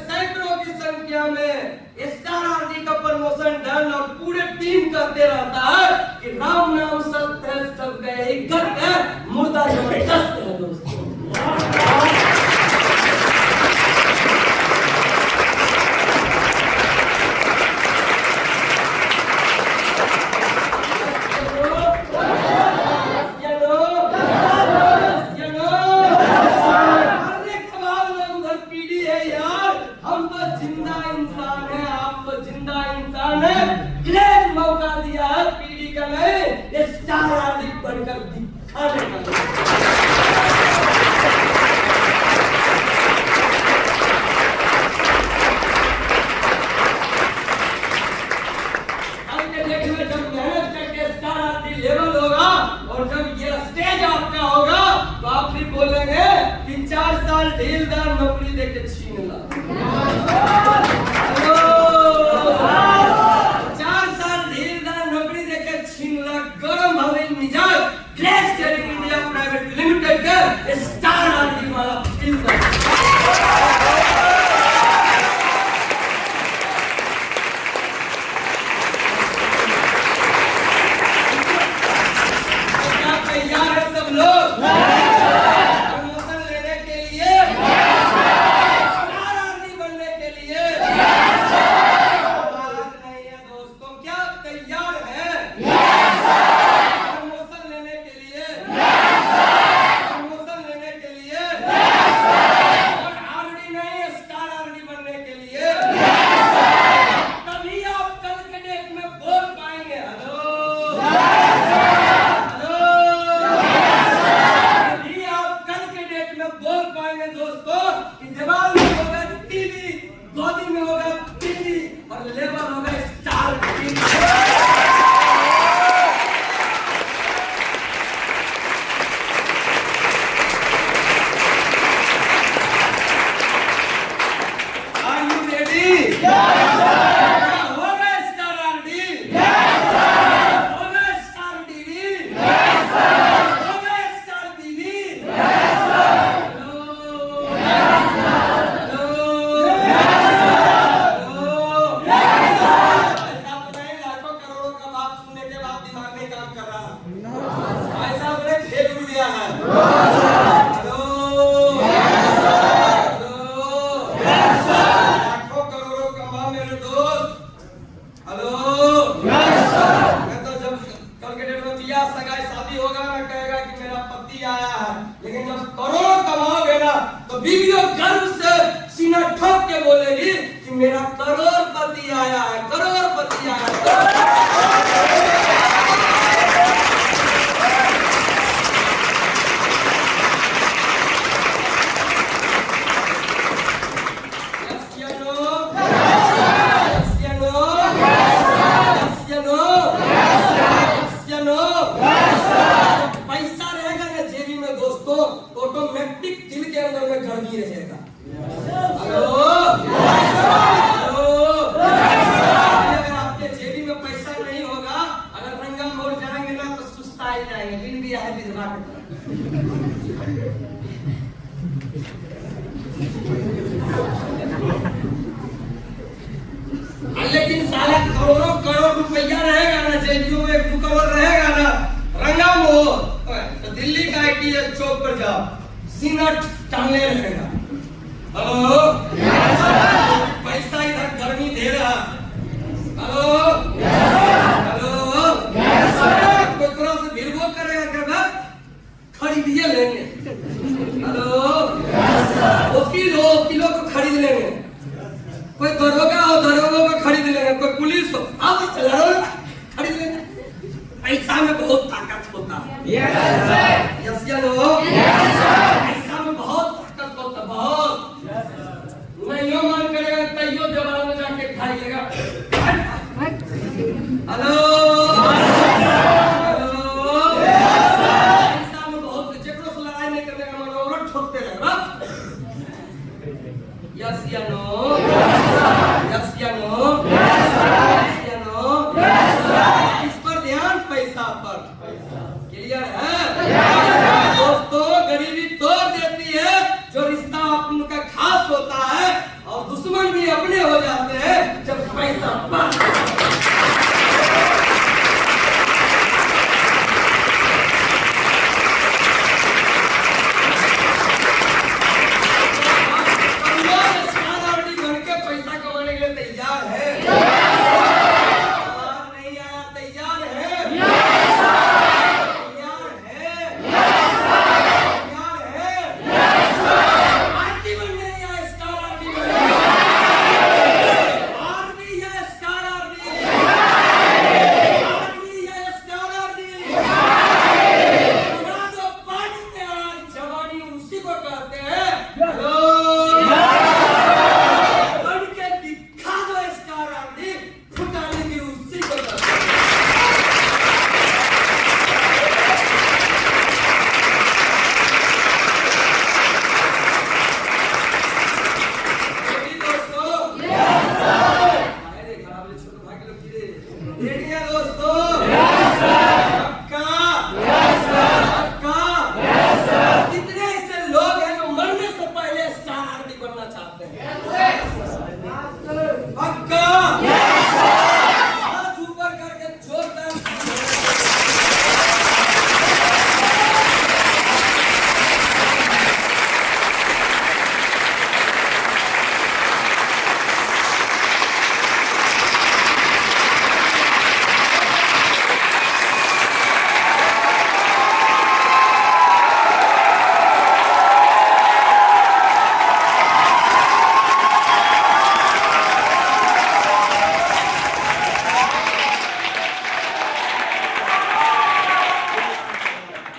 सैकड़ों की संख्या में स्टार आरती का प्रमोशन डन और पूरे टीम करते रहता है कि राम नाम सत्य है, सब गए गट है, मुर्दा जबरदस्त है दोस्तों। नौकरी देके छीन ला। 4 साल ढीलदार नौकरी देके छीन ला, गरम भवे मिजाज grace trading India private limited के स्टार आरती वाला ढीलदार। क्या तैयार है सब लोग? लेकिन जब करोड़ कमाओगे ना तो बीवियों गर्व से सीना ठोक के बोलेगी कि मेरा करोड़पति आया है, करोड़पति आया है। ऑटोमेटिक दिल के अंदर में गर्मी रहेगा। हेलो अगर आपके जेबी में पैसा नहीं होगा, अगर रंगा मोड़ जाएंगे ना तो सुस्ता ही जाएंगे, बिन भी है बिजवा के। लेकिन साला करोड़ों करोड़ रुपया रहेगा ना जेबी में, 1-2 करोड़ रहेगा ना, रंगा मोड़ तो दिल्ली का ITS चौक पर जाओ, सीना टांगने रहेगा। हेलो पैसा इधर गर्मी दे रहा। हेलो हेलो कोई तरह से भिड़बो करेगा क्या? खरीदिए लेंगे। हेलो वकीलों को खरीद लेंगे, कोई दरोगा हो दरोगों को खरीद लेंगे, कोई पुलिस हो आप खरीद लेंगे। पैसा में बहुत ताकत होता है। यस या नो? पैसा में बहुत ताकत होता है, बहुत। मैं यो मान करेगा तैयो जवान में जाके खाई लेगा। हेलो हेलो पैसा में बहुत, जेकरो से लड़ाई नहीं करने का मन और ठोकते रहेगा। यस या नो? यस या नो? तैयार है? आवाज नहीं आया, तैयार है? तैयार है? तैयार है? आरती बनने या स्टार आरती बनने? आरती या स्टार आरती? आरती या स्टार आरती? बना दो पानी में आज, जवानी उसी को कहते हैं। हेलो, बन के दिखा दो स्टार आरती, फुटाने की उसी को कहते हैं। रेडी दोस्तों? अरे खराब है, छोटे भाई के लोग गिरे। रेडी है दोस्तों? पक्का? पक्का? कितने ऐसे लोग हैं जो मरने से पहले स्टार आरती बनना चाहते हैं? पक्का? हाथ ऊपर करके जोरदार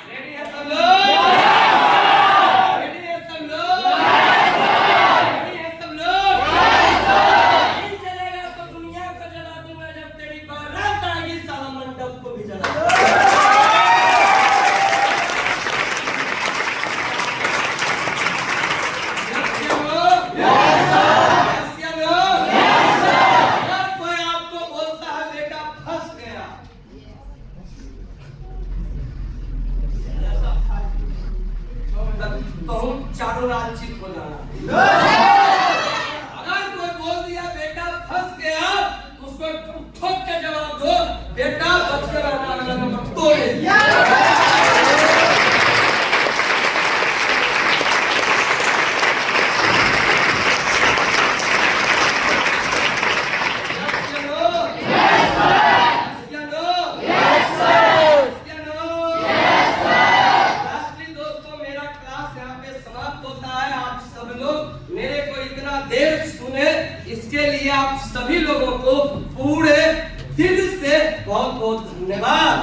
रेडी है सब लोग? रेडी है सब लोग? रेडी है सब लोग? नहीं चलेगा तो दुनिया को जला दूंगा, जब तेरी बारात आएगी साला मंडप को भी जला दूंगा। Yes, yes, लोग? अगर कोई आपको बोलता है बेटा फंस गया, तो हम चारों रांचित हो जाना। अगर कोई बोल दिया बेटा फंस गया, तो उसको तुम ठोक के जवाब दो, बेटा बच के रहना, अगला नंबर तोड़े। दोस्तों, मेरा क्लास यहाँ पे समाप्त होता है। आप सब लोग मेरे को इतना देर सुने, इसके लिए आप सभी लोगों को पूरे दिल से बहुत बहुत धन्यवाद।